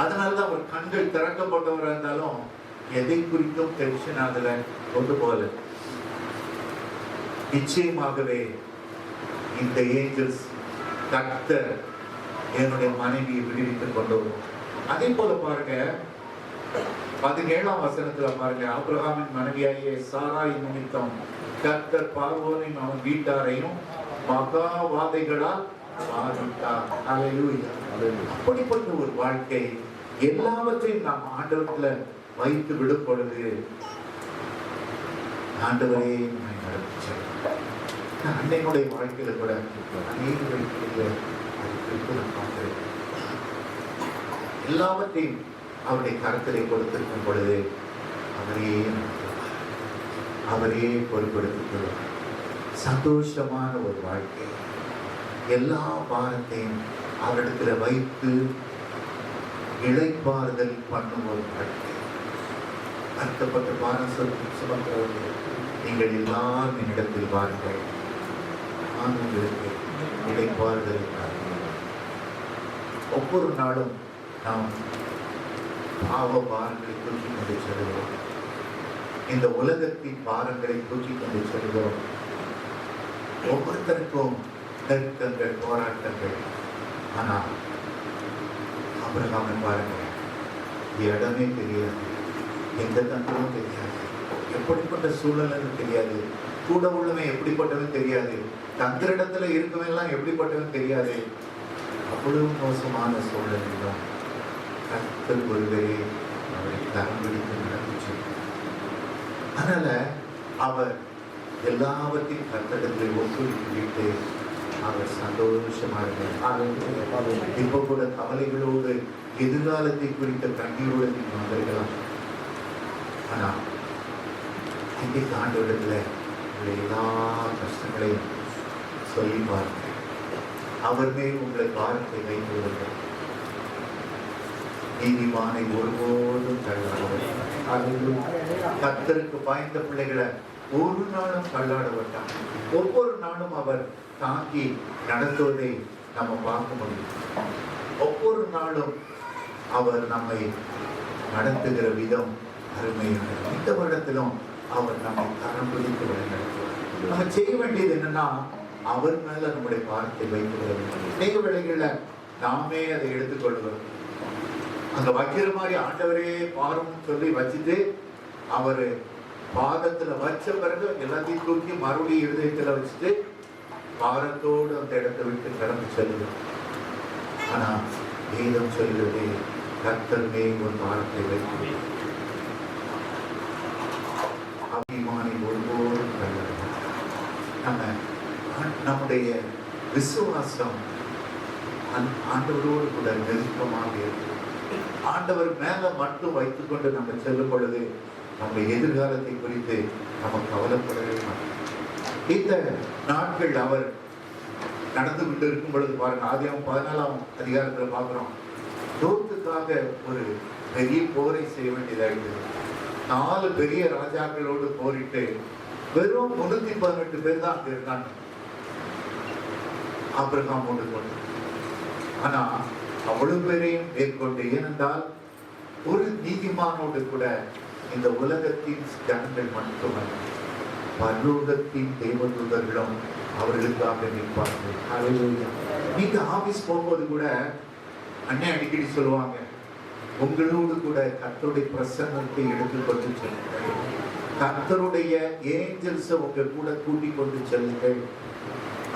அதனாலதான் அவர் கண்கள் திறக்கப்பட்டவராக இருந்தாலும் எதை குறித்தும் டென்ஷன் ஆகல, கொண்டு போகல. நிச்சயமாகவே இந்த ஏஞ்சல்ஸ் கர்த்தர் என்னுடைய மனைவியை விடுவித்துக் கொண்டு வரும். அதே போல பாருங்க 17ஆம் வசனத்துல பாருங்க, ஆபிரகாமின் மனைவியாகிய சாராய் நிமித்தம் கர்த்தர் பார்வோனையும் அவன் வீட்டாரையும் மகாவாதைகளால் பாதித்தார். ஹல்லேலூயா. அப்படிப்பட்ட ஒரு வாழ்க்கை, எல்லாவற்றையும் நாம் ஆண்டவரத்துல வைத்து விடும் பொழுது ஆண்டவரே நம்மை நடத்திச்சார். அன்னையினுடைய வாழ்க்கையில கூட அநேக வாழ்க்கையில பார்க்கிறேன். எல்லாவற்றையும் அவருடைய கரத்திலே கொடுத்திருக்கும் பொழுது அவரே பொறுப்படுத்திக் சந்தோஷமான ஒரு வாழ்க்கை, எல்லா பாரத்தையும் அவரிடத்துல வைத்து இளைப்பாறுதல் பண்ணும் ஒரு வாழ்க்கை. வருத்தப்பட்ட பாரம் சுமக்கிறவர்கள் நீங்கள் எல்லாரும் என்னிடத்தில் பாருங்கள், நான் உங்களுக்கு இளைப்பாறுதல். ஒவ்வொரு நாளும் நாம் பாவ பாரங்களை தூக்கி கொண்டு செல்கிறோம், இந்த உலகத்தின் பாரங்களை தூக்கி கொண்டு செல்கிறோம். ஒவ்வொருத்தருக்கும் நெருக்கங்கள், போராட்டங்கள். ஆனால் ஆபிரகாமை பாருங்க, இடமே தெரியாது, எந்த தந்திரமும் தெரியாது, எப்படிப்பட்ட சூழ்நிலைன்னு தெரியாது, கூட உள்ளவன் எப்படிப்பட்டவன் தெரியாது, தந்திரிடத்துல இருக்கவெல்லாம் எப்படிப்பட்டவன் தெரியாது. அவ்வளவு மோசமான சூழ்நிலை தான் கர்த்தர் ஒருவரே அவரை கரம் பிடித்து நடந்துச்சு. அதனால அவர் எல்லாவற்றையும் கர்த்தரிடத்தில் ஒப்புவிட்டு அவர் சந்தோஷமா இருந்தார். இப்ப கூட கவலைகளோடு எதிர்காலத்தை குறித்த கண்ணீரோடு நீங்கள் வந்திருக்கலாம். ஆனா இன்றைக்கு ஆண்டவரிடத்துல எல்லா கஷ்டங்களையும் சொல்லி பாருங்க, அவர் மேல் உங்களை பாரத்தை வைத்து விடுங்கள். நீதிமானை ஒருபோதும் கர்த்தருக்கு பாய்ந்த பிள்ளைகளை ஒரு நாளும் தள்ளாட விட்டார். ஒவ்வொரு நாளும் அவர் தாங்கி நடத்துவதை நம்ம பார்க்க முடியும். ஒவ்வொரு நாளும் அவர் நம்மை நடத்துகிற விதம் அருமையான. இந்த வருடத்திலும் அவர் நம்மை கரம் பிடித்து வழிநடத்துவார். நம்ம செய்ய வேண்டியது என்னன்னா, அவர் மேல நம்முடைய பாரத்தை வைத்து அநேக வேளைகள்ல நாமே அதை எடுத்துக்கொள்வோம். அங்க வைக்கிற மாதிரி ஆண்டவரே பாரும் சொல்லி வச்சுட்டு அவரு பாதத்துல வச்ச பிறகு எல்லாத்தையும் தூக்கி மறுபடியும் இருதயத்துல வச்சுட்டு பாரத்தோடு அந்த இடத்தை விட்டு கடந்து செல்லுவோம். ஆனா வேதம் சொல்கிறது கர்த்தர் மேல் ஒரு பாரத்தை வைத்து அபிமானி ஒருபோதும் நம்முடைய விசுவாசம் ஆண்டவரோடு கூட நெருக்கமாக இருக்கும். ஆண்டவர் மேல மட்டும் வைத்துக் கொண்டு நம்ம செல்லும் பொழுது நம்ம எதிர்காலத்தை குறித்து நம்ம கவலைப்படவே மாட்டோம். இந்த நாட்கள் அவர் நடந்து கொண்டு இருக்கும் பொழுது பாருங்க, ஆதியாகமம் 14ஆம் அதிகாரத்துல பார்க்கிறோம், லோத்துக்காக ஒரு பெரிய போரை செய்ய வேண்டியதாயிடுது. 4 பெரிய ராஜாக்களோடு போரிட்டு வெறும் 318 பேர் தான் அங்க இருந்தாங்க ஆபிரகாமோடு கொண்டு. ஆனா அவ்வளவு பேரையும் மேற்கொண்டு, ஏனென்றால் ஒரு நீதிமானோடு கூட இந்த உலகத்தின் ஜனங்கள் மட்டுமல்ல, பரலோகத்தின் தேவதூதர்களும் அவர்களுக்காக நிற்பார்கள். நீங்க ஆபீஸ் போகும்போது கூட அண்ணன் அடிக்கடி சொல்லுவாங்க, உங்களோடு கூட கர்த்தருடைய பிரசன்னத்தை எடுத்துக்கொண்டு செல்லுங்கள், கர்த்தருடைய ஏஞ்சல்ஸ் உங்க கூட கூட்டிக் கொண்டு செல்லுங்கள்.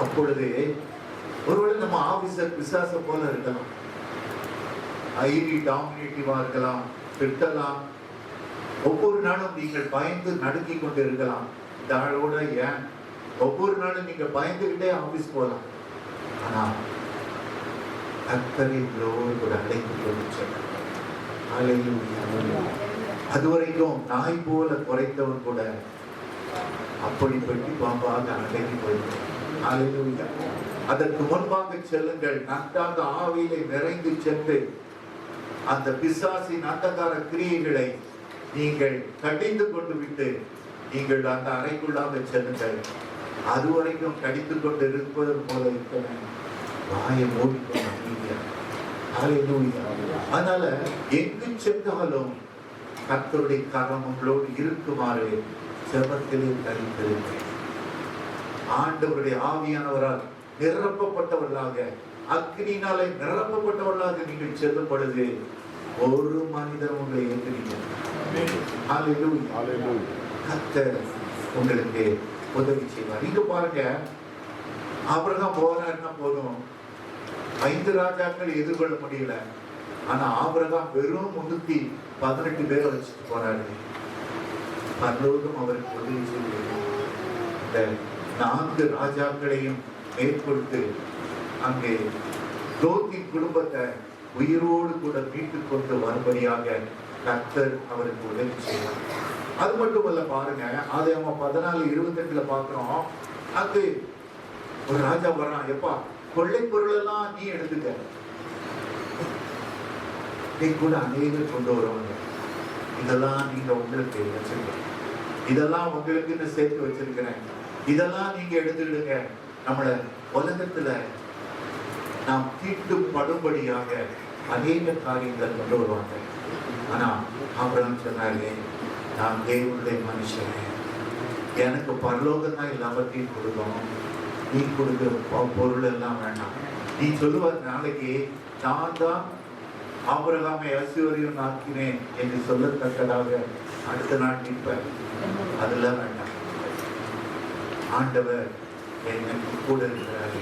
அப்பொழுது ஒருவேளை நம்ம ஆபீசர் பிசாச போல இருக்கலாம், ஐடி டாமினேட்டிவா இருக்கலாம், திட்டலாம், ஒவ்வொரு நாளும் நீங்கள் பயந்து நடுங்கி கொண்டு இருக்கலாம். இந்த ஆளோட ஏன் ஒவ்வொரு நாளும் நீங்க பயந்துகிட்டே ஆபீஸ் போகலாம். ஆனா கர்த்தரை கூட அழைத்துக் கொண்டு செல்லுங்கள். அதுவரைக்கும் நாய் போல குறைத்தவன் கூட அப்படி பற்றி பாம்பாக அடங்கி போயிருக்கிறார். ஹalleluya. அதற்கு முன்பாக செல்லுங்கள், நன்றாக ஆவியிலே நிறைந்து சென்று அந்த பிசாசின் அந்தகார கிரியைகளை நீங்கள் கடிந்து கொண்டு விட்டு நீங்கள் அந்த அறைக்குள்ளாக செல்லுங்கள். அதுவரைக்கும் கடித்து கொண்டு இருப்பது போல இருக்கணும், வாயை மூடிக்கொண்டு அமைதியா. ஹalleluya. அதனால எங்கு சென்றாலும் கர்த்தருடைய கரம் உங்களோடு இருக்குமாறு ஜெபத்திலே தரித்திருங்கள். ஆண்டவருடைய ஆவியானவரால் நிரப்பப்பட்டவர்களாக, அக்கினியினாலே நிரப்பப்பட்டவர்களாக நீங்கள் செல்லும் பொழுது ஒரு மனிதன் உங்களை ஏற்றுகிறார். கர்த்தர் உங்களுக்கு உதவி செய்வார். இங்க பாருங்க, ஆபிரகாம் போறாருன்னா போதும், 5 ராஜாக்கள் எதிர்கொள்ள முடியல. ஆனா ஆபிரகாம் வெறும் 318 பேரை வச்சுட்டு போறாரு. பரலோகம் அவருக்கு உதவி செய்வது. இந்த 4 ராஜாக்களையும் மேற்கொண்டு அங்கே லோத்தின் குடும்பத்தை உயிரோடு கூட மீட்டுக் கொண்டு வரும்படியாக கர்த்தர் அவருக்கு உதவி செய்வார். அது மட்டுமல்ல, பாருங்க, ஆதியாகமம் 14:28 பாக்குறோம். அங்கு ஒரு ராஜா வர்றான். எப்பா, கொள்ளை பொருள் எல்லாம் நீ எடுத்துக்க, நீ கூட அநேகர் கொண்டு வருவாங்க, இதெல்லாம் நீங்க உங்களுக்கு வச்சிருக்க, இதெல்லாம் உங்களுக்கு சேர்த்து வச்சிருக்கிறேன், இதெல்லாம் நீங்க எடுத்துக்கிடுங்க. நம்மள உலகத்துல நாம் தீட்டுப்படும்படியாக அநேக காரியங்கள் கொண்டு வருவாங்க. ஆனா ஆபிரகாம் சொன்னாரு, நான் தேவனுடைய மனுஷன், எனக்கு பரலோகம் தான் எல்லாவற்றையும் கொடுக்கணும், நீ கொடுக்குற பொருள் எல்லாம் வேண்டாம். நீ சொல்லுவார், நாளைக்கு நான் தான் ஆபிரகாமை ஐஸ்வர்யம் ஆக்கினேன் என்று சொல்லத்தக்கதாக அடுத்த நாள் நிற்பேன், அதெல்லாம் வேண்டாம். ஆண்டவர் எனக்கு கூட இருக்கிறாரு,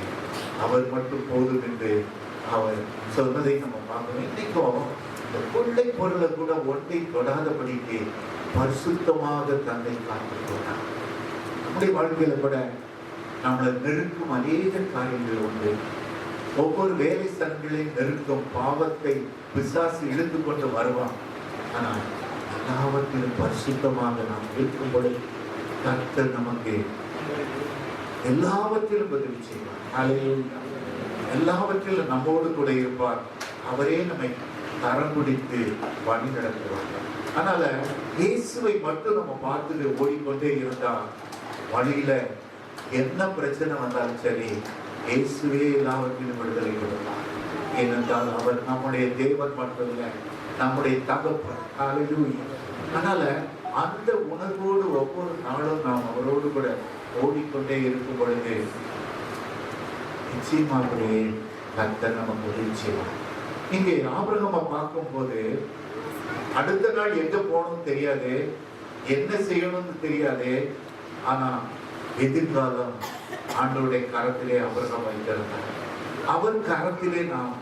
அவர் மட்டும் போதும் என்று அவர் சொன்னதை நம்ம பார்க்கணும். இன்னைக்கும் இந்த கொள்ளை பொருளை கூட ஒன்றை தொடாதபடிக்கு பரிசுத்தமாக தன்னை காத்துக் கொண்டார். நம்முடைய வாழ்க்கையில கூட நம்மளை நெருக்கும் அநேக காரியங்கள் உண்டு. ஒவ்வொரு வேலை ஸ்தலங்களையும் நெருக்கும் பாவத்தை பிசாசு இழுத்து கொண்டு வருவான். ஆனால் எல்லாவற்றிலும் பரிசுத்தமாக நாம் இருக்கும் பொழுது கர்த்தர் நமக்கு எல்லாவற்றிலும் பதில் செய்வார். எல்லாவற்றிலும் நம்மோடு கூட இருப்பார். அவரே நம்மை கரம் பிடித்து வழி நடத்துவார். அதனால இயேசுவை மட்டும் நம்ம பார்த்துட்டு ஓடிக்கொண்டே இருந்தா வழியில என்ன பிரச்சனை வந்தாலும் சரி, இயேசுவே எல்லாவற்றிலும் விடுதலை கொடுப்பார். ஏனென்றால் அவர் நம்முடைய தேவன் மட்டுமில்லை, நம்முடைய தகப்பன். ஹல்லேலூயா. அதனால அந்த உணர்வோடு ஒவ்வொரு நாளும் நாம் அவரோடு கூட ஓடிக்கொண்டே இருக்கும் பொழுது நிச்சயமாகவே கர்த்தர் நமக்கு உதவி செய்வார். இங்கே ஆபிரகாமை பார்க்கும் போது அடுத்த நாள் எங்க போகணும்னு தெரியாது, என்ன செய்யணும்னு தெரியாது. ஆனா எதிர்காலம் ஆண்டவருடைய கரத்திலே ஆபிரகாம் வைத்திருந்தார். அவர் கரத்திலே நாம்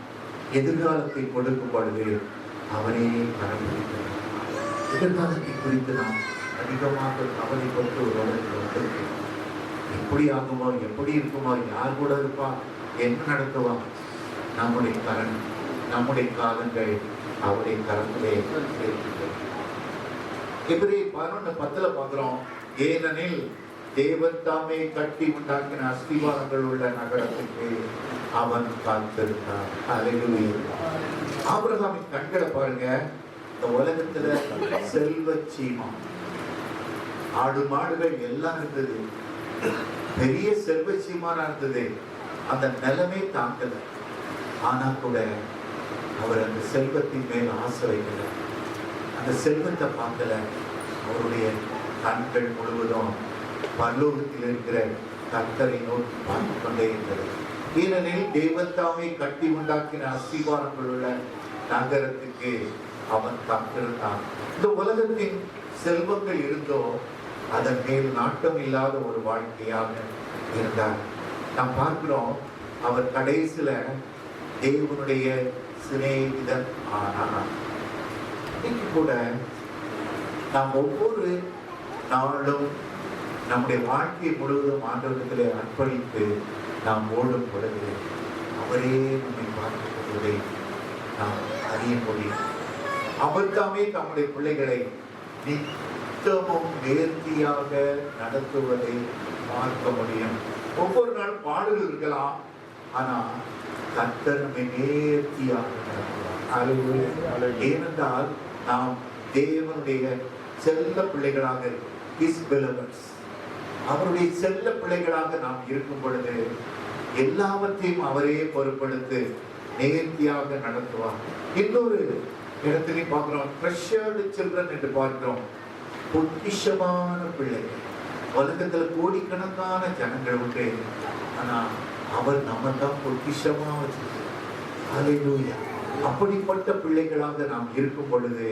எதிர்காலத்தை கொடுக்கும் பொழுது அவரே கரம் பிடிக்கிறார். எதிர்காலத்தை குறித்து நாம் அதிகமாக கவலைப்பட்டு ஒரு உலகத்தில் வந்திருக்கிறோம். எப்படி ஆகுமா, எப்படி இருக்குமா, யார் கூட இருப்பா, என்ன நடத்துவா? நம்முடைய கரண், நம்முடைய காலங்கள் அவருடைய கரத்திலே இருக்கிறது. எபிரேயர் 11:10 பார்க்கிறோம். ஏனெனில் தேவன் தாமே கட்டி உண்டாக்கின அஸ்திவாரங்கள் உள்ள நகரத்துக்கு அவன் காத்திருந்தான். ஹல்லேலூயா. ஆபிரகாமின் கண்களை பாருங்க. இந்த உலகத்துல செல்வ சீமா, ஆடு மாடுகள் எல்லாம் இருந்தது, பெரிய செல்வ சீமானா இருந்தது. அந்த நிலைமை தாங்கல. ஆனா கூட அவர் அந்த செல்வத்தின் மேல் ஆசை வைக்கல, அந்த செல்வத்தை பார்க்கல. அவருடைய கண்கள் முழுவதும் பரலோகத்தில் இருக்கிற கர்த்தரை நோக்கி பார்த்து கொண்டே இருந்தது. ஏனெனில் தேவத்தாமை கட்டி உண்டாக்கின அஸ்திவாரங்கள் உள்ள நகரத்துக்கு அவன் காத்திருந்தான். இந்த உலகத்தின் செல்வங்கள் இருந்தோ அதன் மேல் நாட்டம் இல்லாத ஒரு வாழ்க்கையாக இருந்தார். நாம் பார்க்கிறோம், அவர் கடைசியில தேவனுடைய சிநேகிதன் ஆனார். இன்னைக்கு கூட நாம் ஒவ்வொரு நாளும் நம்முடைய வாழ்க்கை முழுவதும் ஆண்டவரிடத்திலே அர்ப்பணித்து நாம் ஓடும் பொழுது அவரே நம்மை பார்த்துக் கொள்வதை நாம் அறிய முடியும். அவர் தாமே தம்முடைய பிள்ளைகளை நித்தமும் நேர்த்தியாக நடத்துவதை பார்க்க முடியும். ஒவ்வொரு நாளும் பாடல் இருக்கலாம், ஆனா கர்த்தர் நம்மை நேர்த்தியாக நடத்துவார். ஏனென்றால் நாம் தேவனுடைய செல்ல பிள்ளைகளாக, His beloveds, அவருடைய செல்ல பிள்ளைகளாக நாம் இருக்கும் பொழுது எல்லாவற்றையும் அவரே பொறுப்படுத்தி நேர்த்தியாக நடத்துவார். இன்னொரு இடத்திலையும் பார்க்கிறோம், ட்ரெஷர்டு சில்ட்ரன் என்று பார்க்கிறோம். பொக்கிஷமான பிள்ளைகள். உலகத்துல கோடிக்கணக்கான ஜனங்கள் உண்டு, ஆனா அவர் நம்ம தான் பொக்கிஷமா வச்சிருக்கிறார். ஹல்லேலூயா. அப்படிப்பட்ட பிள்ளைகளாக நாம் இருக்கும் பொழுது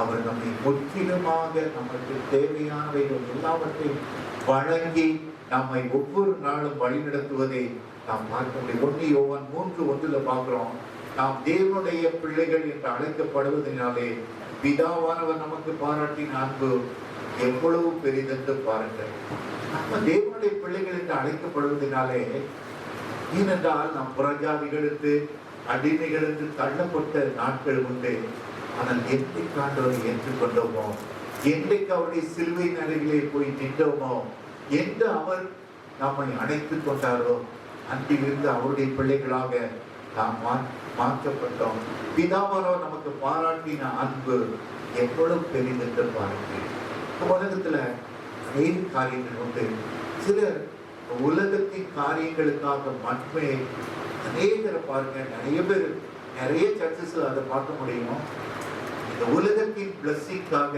அவர் நம்மை முற்றிலுமாக நமக்கு தேவையானவைகள் எல்லாவற்றையும் வழங்கி நம்மை ஒவ்வொரு நாளும் வழிநடத்துவதை நாம் பார்க்க முடியும். 1 யோவான் 3:1 பார்க்கிறோம், நாம் தேவனுடைய பிள்ளைகள் என்று அழைக்கப்படுவதனாலே பிதாவானவர் நமக்கு பாராட்டின அன்பு எவ்வளவு பெரிதென்று பாருங்கள். நம்ம தேவனுடைய பிள்ளைகள் என்று அழைக்கப்படுவதனாலே, ஏனென்றால் நாம் புறஜாதிகளுக்கு அடிமைகளுக்கு தள்ளப்பட்ட நாட்கள் உண்டு. ஆனால் என்றைக்கு ஆண்டவரை ஏற்றுக்கொண்டோமோ, என்றைக்கு அவருடைய சிலுவை நடையிலே போய் நின்றோமோ, என்று அவர் நம்மை அணைத்துக் கொண்டாரோ, அன்றிலிருந்து அவருடைய பிள்ளைகளாக நாம் மாற்றப்பட்டோம். பிதாவானவர் நமக்கு பாராட்டின அன்பு எவ்வளவு பெரிதென்று பாருங்கள். உலகத்துல அநேக காரியங்கள் உண்டு. சிலர் உலகத்தின் காரியங்களுக்காக மட்டுமே அநேகரை பாருங்க, நிறைய பேர் நிறைய சர்ச்சஸ்ல அதை பார்க்க முடியும். இந்த உலகத்தின் பிளஸிங்காக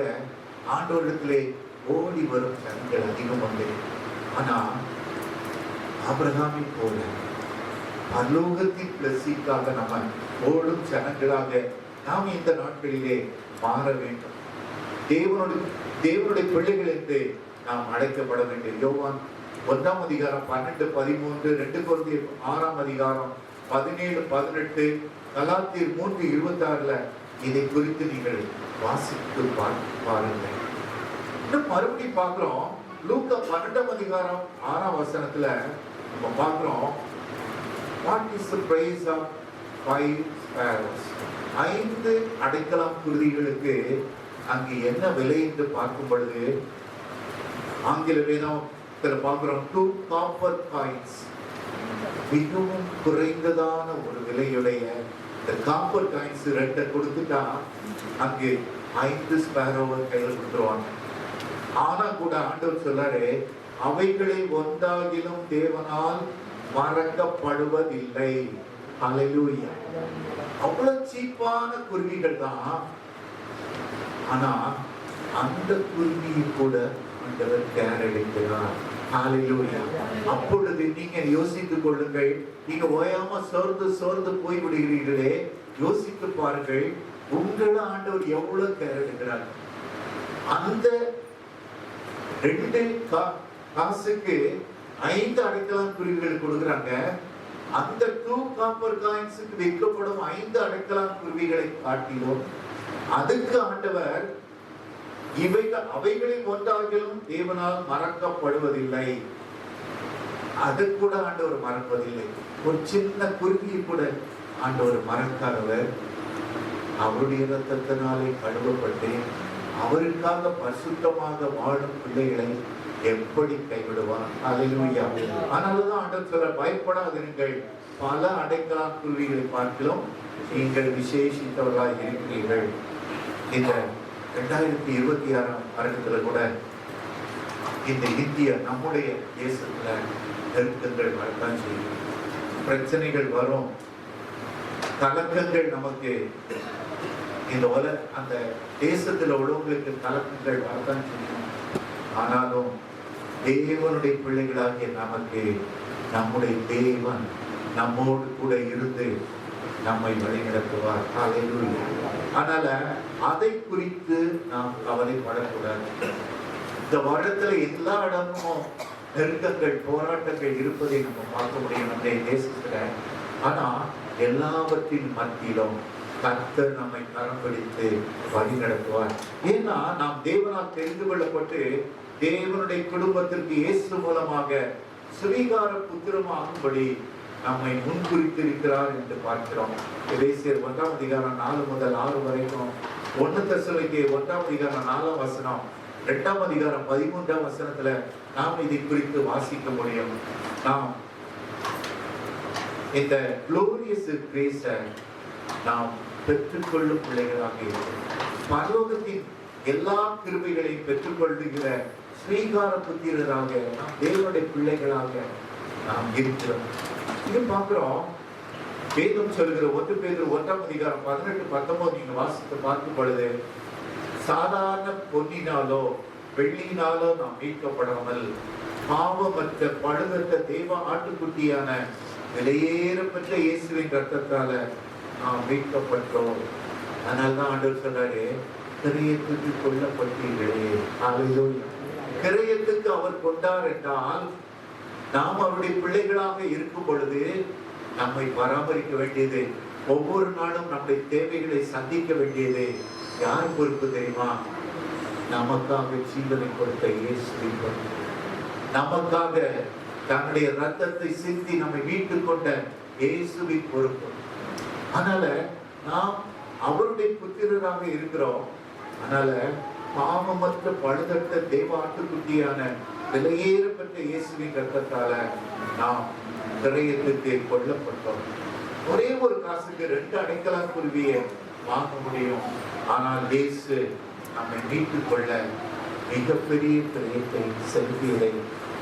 ஆண்டவரிடத்திலே ஓடி வரும் ஜனங்கள் அதிகம் உண்டு. ஆனா ஆபிரகாமை போல பரலோகத்தின் பிளஸிங்காக நம்ம ஓடும் ஜனங்களாக நாம் இந்த நாட்களிலே மாற வேண்டும். தேவனுடைய பிள்ளைகள் என்று நாம் அழைக்கப்பட வேண்டும். யோவான் 1:12, 13, 2 கொரிந்தியர் 6:17, கலாத்தியர் 3:26 இதை குறித்து நீங்கள் வாசித்து பாருங்கள். இன்னும் மறுபடியும் பார்க்கிறோம், லூக்கா 12:6 நம்ம பார்க்கிறோம், what is the price of 5 sparrows? 5 அடைக்கலம் குருவிகளுக்கு அங்கு என்ன விலை என்று பார்க்கும் பொழுது, ஆங்கில வேதம் பார்க்கிறோம் 2 copper coins, மிகவும் குறைந்ததான ஒரு விலையுடைய இந்த காப்பர் காயின்ஸ் 2 கொடுத்துட்டா அங்கு 5 ஸ்பேரோவை கையில் கொடுத்துருவாங்க. ஆனா கூட ஆண்டவர் சொல்லாரு, அவைகளை ஒன்றாகிலும் தேவனால் மறக்கப்படுவதில்லை. ஹல்லேலூயா. அவ்வளவு சீப்பான குருவிகள் தான், ஆனா அந்த குருவியை கூட ஆண்டவர் கேர் எடுக்கிறார். ஹல்லேலூயா. அப்பொழுது நீங்க யோசித்துக் கொள்ளுங்கள், நீங்க ஓயாம சோர்ந்து போய் விடுகிறீர்களே, யோசித்து பாருங்கள், உங்களை ஆண்டவர் எவ்வளவு கேர் எடுக்கிறார். அந்த 2 காசுக்கு 5 அடைக்கலம் குருவிகள் கொடுக்குறாங்க. அந்த 2 காப்பர் காயின்ஸுக்கு விற்கப்படும் 5 அடைக்கலம் குருவிகளை காட்டிலும் அதுக்கு ஆண்டவர் அவைகளில் ஒன்றாகிலும் தேவனால் மறக்கப்படுவதில்லை. அது கூட ஆண்டவர் மறப்பதில்லை. ஒரு சின்ன குருவியை கூட ஆண்டவர் மறக்காதவர். அவருடைய இரத்தத்தினாலே கழுவப்பட்டு அவருக்காக பரிசுத்தமாக வாழும் பிள்ளைகளை எப்படி கைவிடுவார்? ஹல்லேலூயா. ஆனாலும் ஆண்டவர் சொல்ல, பயப்படாதீர்கள், பல அடைக்கலம் குருவிகளை பார்க்கிறோம், நீங்கள் விசேஷித்தவர்களாக இருக்கிறீர்கள். இந்த 2026 வருடத்துல கூட இந்த இந்திய நம்முடைய தேசத்துல நெருக்கங்கள் வரத்தான் செய்யும், பிரச்சனைகள் வரும், கலக்கங்கள் நமக்கு இந்த அந்த தேசத்துல உள்ளவங்களுக்கு கலக்கங்கள் வரத்தான் செய்யும். ஆனாலும் தேவனுடைய பிள்ளைகளாகிய நமக்கு நம்முடைய தேவன் நம்மோடு கூட இருந்து நம்மை வழிநடத்துவார். ஹல்லேலூயா. அதனால அதை குறித்து நாம் கவலைப்படக்கூடாது. இந்த வருடத்துல எல்லா இடமும் நெருக்கங்கள், போராட்டங்கள் இருப்பதை நம்ம பார்க்க முடியும் நம்முடைய தேசத்துல. ஆனா எல்லாவற்றின் மத்தியிலும் கர்த்தர் நம்மை கரம் பிடித்து வழி நடத்துவார். ஏன்னா நாம் தேவனால் தெரிந்து கொள்ளப்பட்டு தேவனுடைய குடும்பத்திற்கு இயேசு மூலமாக சுவீகார புத்திரமாகும்படி நம்மை முன்குறித்திருக்கிறார் என்று பார்க்கிறோம். எபேசியர் 1:4 முதல் 6 வரைக்கும், 1 தெசலோனிக்கேயர் 1:4 2ஆம் அதிகாரம் 13ஆம் வசனத்துல நாம் இதை குறித்து வாசிக்க முடியும். நாம் இந்த glorious grace நாம் பெற்றுக்கொள்ளும் பிள்ளைகளாக இருக்கிறோம். பரலோகத்தின் எல்லா கிருபைகளையும் பெற்றுக்கொள்ளுகிற ஸ்வீகார புத்திரராக நாம் தேவனுடைய பிள்ளைகளாக நாம் இருக்கிறோம். இது பார்க்கிறோம். வேதம் சொல்கிற 1 பேதுரு 1ஆம் அதிகாரம் 18-19 நீங்க வாசித்து பார்க்கும் பொழுது, சாதாரண பொன்னினாலோ வெள்ளியினாலோ நாம் மீட்கப்படாமல் பாவமற்ற பழுதற்ற தெய்வ ஆட்டுக்குட்டியான விலையேறப்பட்ட இயேசுவின் ரத்தத்தால நாம் மீட்கப்பட்டோம். அதனால்தான் ஆண்டவர் சொல்றாரு, கிரயத்துக்கு கொல்லப்பட்டீர்களே. அல்லேலூயா. கிரயத்துக்கு அவர் கொண்டார் என்றால் நாம் அவருடைய பிள்ளைகளாக இருக்கும் பொழுது நம்மை பராமரிக்க வேண்டியது, ஒவ்வொரு நாளும் நம்முடைய தேவைகளை சந்திக்க வேண்டியது யார் பொறுப்பு தெரியுமா? நமக்காக ஜீவனை கொடுத்த இயேசுவின் பொறுப்பு. நமக்காக தன்னுடைய ரத்தத்தை சிந்தி நம்மை மீட்டுக் கொண்ட இயேசுவின் பொறுப்பு. அதனால நாம் அவருடைய புத்திரராக இருக்கிறோம். அதனால பாவமற்ற பழுதற்ற தெய்வ ஆட்டுக்குட்டியான விலையேறப்பட்ட இயேசுவின் ரத்தத்தால நாம் கிரயத்துக்கு கொல்லப்பட்டோம். ஒரே ஒரு காசுக்கு 2 அடைக்கலாக்குருவியை வாங்க முடியும். ஆனால் இயேசு நம்மை மீட்டுக் கொள்ள மிகப்பெரிய கிரயத்தை செலுத்தியதை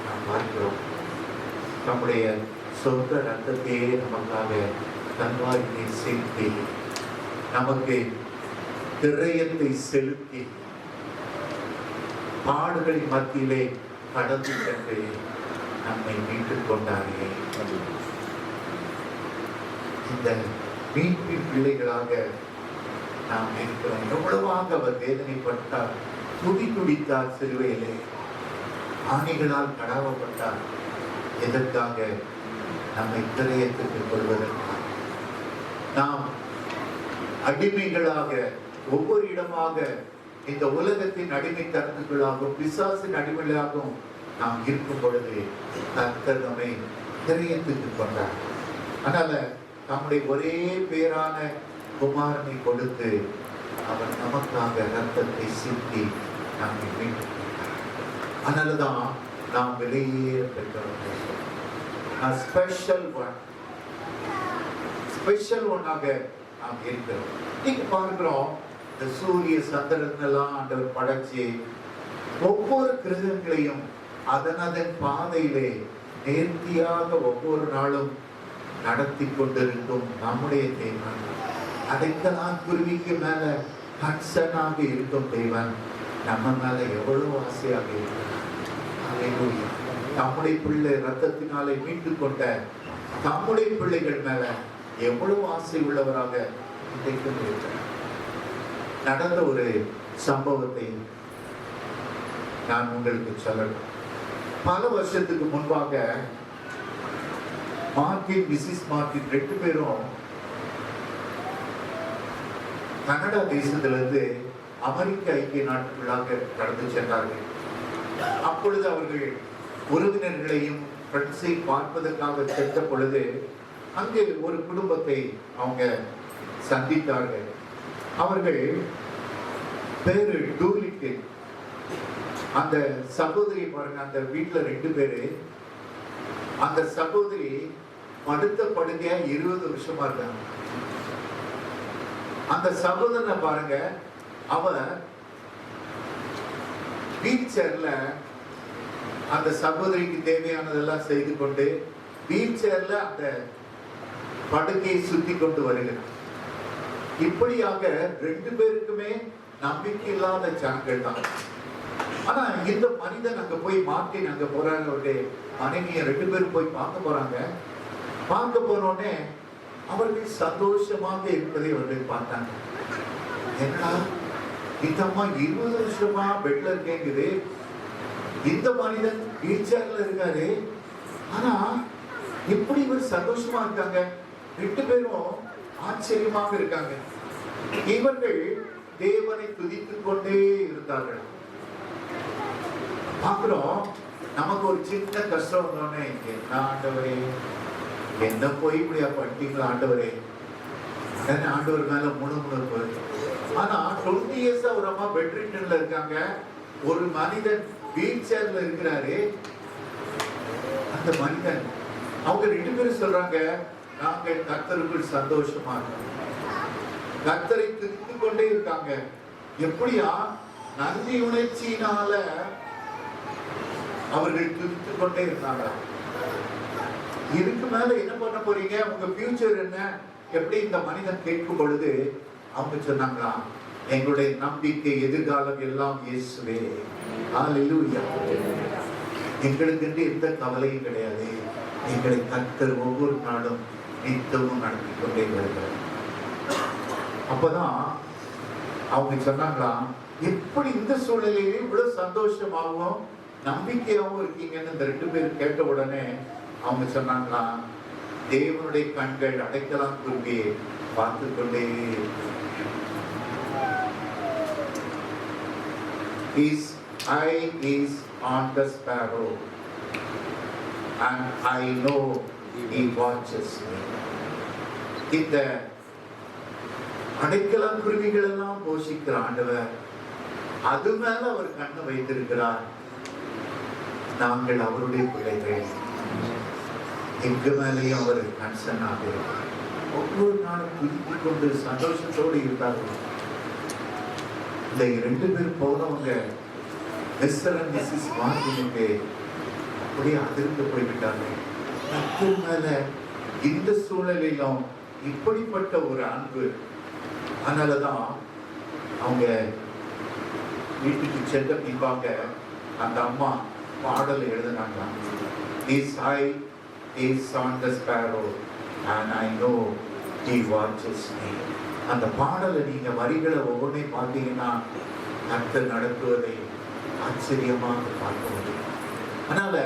நாம் பார்க்கிறோம். நம்முடைய சொந்த ரத்தத்தையே நமக்காக தன்வாயினை செலுத்தி நமக்கு கிரயத்தை செலுத்தி பாடுகளின் மத்தியிலே கடந்து சென்று நம்மை மீட்டுக் கொண்டாரே. இந்த மீட்பின் பிள்ளைகளாக நாம் இருக்கிறோம். எவ்வளவாக அவர் வேதனைப்பட்டார், துடித்தார், சிலுவையிலே ஆணிகளால் கடாவப்பட்டார். எதற்காக? நம்மை கிரயத்துக்கு கொள்வதற்காக. நாம் அடிமைகளாக ஒவ்வொரு இடமாக இந்த உலகத்தின் அடிமைத்தனத்துக்குள்ளாகவும் பிசாசின் அடிமைகளாகவும் நாம் இருக்கும் பொழுது கர்த்தர் நம்மை கிரயத்துக்கு கொண்டார். அதனால நம்முடைய ஒரே பேரான குமாரனை கொடுத்து அவர் நமக்காக ரத்தத்தை சிந்தி நம்மை மீட்டுக் கொண்டார். அதனாலதான் நாம் விலையேற பெற்றவர்கள், ஸ்பெஷல் ஒன்னாக நாம் இருக்கிறோம். நீங்க பார்க்கிறோம், இந்த சூரிய சந்திரனெல்லாம் ஆண்டவர் படைச்சு ஒவ்வொரு கிரகங்களையும் அதன் பாதையிலே நேர்த்தியாக ஒவ்வொரு நாளும் நடத்தி கொண்டிருக்கும் நம்முடைய தேவன். அதைக்கெல்லாம் குருவிக்கு மேல கன்சர்னாக இருக்கும் தேவன் நம்ம மேல எவ்வளவு ஆசையாக இருக்கிறார். நம்முடைய பிள்ளை ரத்தத்தினாலே மீட்டுக் கொண்ட நம்முடைய பிள்ளைகள் மேல எவ்வளவு ஆசை உள்ளவராக இருக்கிறார். நடந்த ஒரு சம்பவத்தை நான் உங்களுக்கு சொல்லணும். பல வருஷத்துக்கு முன்பாக மார்ட்டின், மிஸ்ஸஸ் மார்ட்டின் 2 பேரும் கனடா தேசத்திலிருந்து அமெரிக்க ஐக்கிய நாட்டுக்குள்ளாக கடந்து சென்றார்கள். அப்பொழுது அவர்கள் உறவினர்களையும் ஃப்ரெண்ட்ஸை பார்ப்பதற்காக சென்ற பொழுது அங்கே ஒரு குடும்பத்தை அவங்க சந்தித்தார்கள். அவர்கள் பேரு டூலிட்டு. அந்த சகோதரி பாருங்க, அந்த வீட்டுல 2 பேரு. அந்த சகோதரி படுத்த படுக்கையா 20 வருஷமா இருக்காங்க. அந்த சகோதரனை பாருங்க, அவ வீல் சேர்ல அந்த சகோதரிக்கு தேவையானதெல்லாம் செய்து கொண்டு வீல் சேர்ல அந்த படுக்கையை சுத்தி கொண்டு வருகிறார். இப்படியாக 2 பேருக்குமே நம்பிக்கை இல்லாத ஜனங்கள் தான். ஆனா இந்த மனிதன் அங்க போய் மார்ட்டின் அங்க போறாங்க, அவருடைய மனைவியை 2 பேரும் போய் பார்க்க போறாங்க. பார்க்க போனோடனே அவர்கள் சந்தோஷமாக இருப்பதை அவர்கள் பார்த்தாங்க. என்னடா இந்த அம்மா 20 வருஷமா பெட்ல இருக்கேங்குது, இந்த மனிதன் வீல்சேர்ல இருக்காரு, ஆனா எப்படி இவர் சந்தோஷமா இருக்காங்க? 2 பேரும் ஆச்சரியமாக இருக்காங்க. இவர்கள் தேவனை துதித்துக் கொண்டே இருந்தார்கள். பார்க்கிறோம், நமக்கு ஒரு சின்ன கஷ்டம் வந்தோடனே, என்ன ஆண்டவரே, என்ன போய் இப்படியா பண்ணிட்டீங்களா ஆண்டவரே, ஆண்டவர் மேல முழு. ஆனா 20 இயர்ஸ் ஒரு அம்மா பெட்ரிட்டன்ல இருக்காங்க, ஒரு மனிதன் வீல் சேர்ல இருக்கிறாரு. அந்த மனிதன், அவங்க 2 பேரும் சொல்றாங்க, நாங்கள் கர்த்தருக்குள் சந்தோஷமா இருக்கோம். கர்த்தரை துதித்து கொண்டே இருக்காங்க. எப்படியா? நன்றி உணர்ச்சியினால அவர்கள் துதித்து கொண்டே இருந்தாங்க. இதுக்கு மேல என்ன பண்ண போறீங்க? உங்க ஃபியூச்சர் என்ன? எப்படி இந்த மனிதன் கேட்கும் பொழுது அவங்க சொன்னாங்களா, எங்களுடைய நம்பிக்கை எதிர்காலம் எல்லாம் இயேசுவே. ஹல்லேலூயா. எங்களுக்கு எந்த கவலையும் கிடையாது. எங்களை கர்த்தர் ஒவ்வொரு நாளும் நித்தமும் நடத்தி கொண்டே வருகிறார். அப்பதான் அவங்க சொன்னாங்களா, எப்படி இந்த சூழ்நிலையிலே இவ்வளவு சந்தோஷமாகவும் நம்பிக்கையாகவும் இருக்கீங்கன்னு இந்த 2 பேரும் கேட்ட உடனே அவங்க சொன்னாங்களா, தேவனுடைய கண்கள் அடைக்கலம் குறுகியே பார்த்து கொண்டே. His eye is on the sparrow and I know he watches me. இந்த அடைக்கலம் குருவிகள் எல்லாம் போஷிக்கிற ஆண்டவர், அது மேல அவர் கண்ணு வைத்திருக்கிறார். நாங்கள் அவருடைய பிள்ளைகள். எங்க மேலேயும் அவர் கன்சர்ன் ஆகிறார். ஒவ்வொரு நாளும் துதித்துக் கொண்டு சந்தோஷத்தோடு இருந்தார்கள். இந்த 2 பேர் போனவங்க மிஸ்டர் அண்ட் மிஸ்ஸஸ் மார்டினுக்கு அப்படியே அதிர்ந்து போய்விட்டாங்க. கர்த்தர் மேல இந்த சூழ்நிலையிலும் இப்படிப்பட்ட ஒரு அன்பு. அதனாலதான் அவங்க வீட்டுக்கு சென்ற பின்பாங்க அந்த அம்மா பாடல் எழுதினாங்க. His eye is on the sparrow and I know he watches me. அந்த பாடலை நீங்க வரிகளை ஒவ்வொன்றையும் பார்த்தீங்கன்னா கர்த்தர் நடத்துவதை ஆச்சரியமாக பார்க்க முடியும். அதனால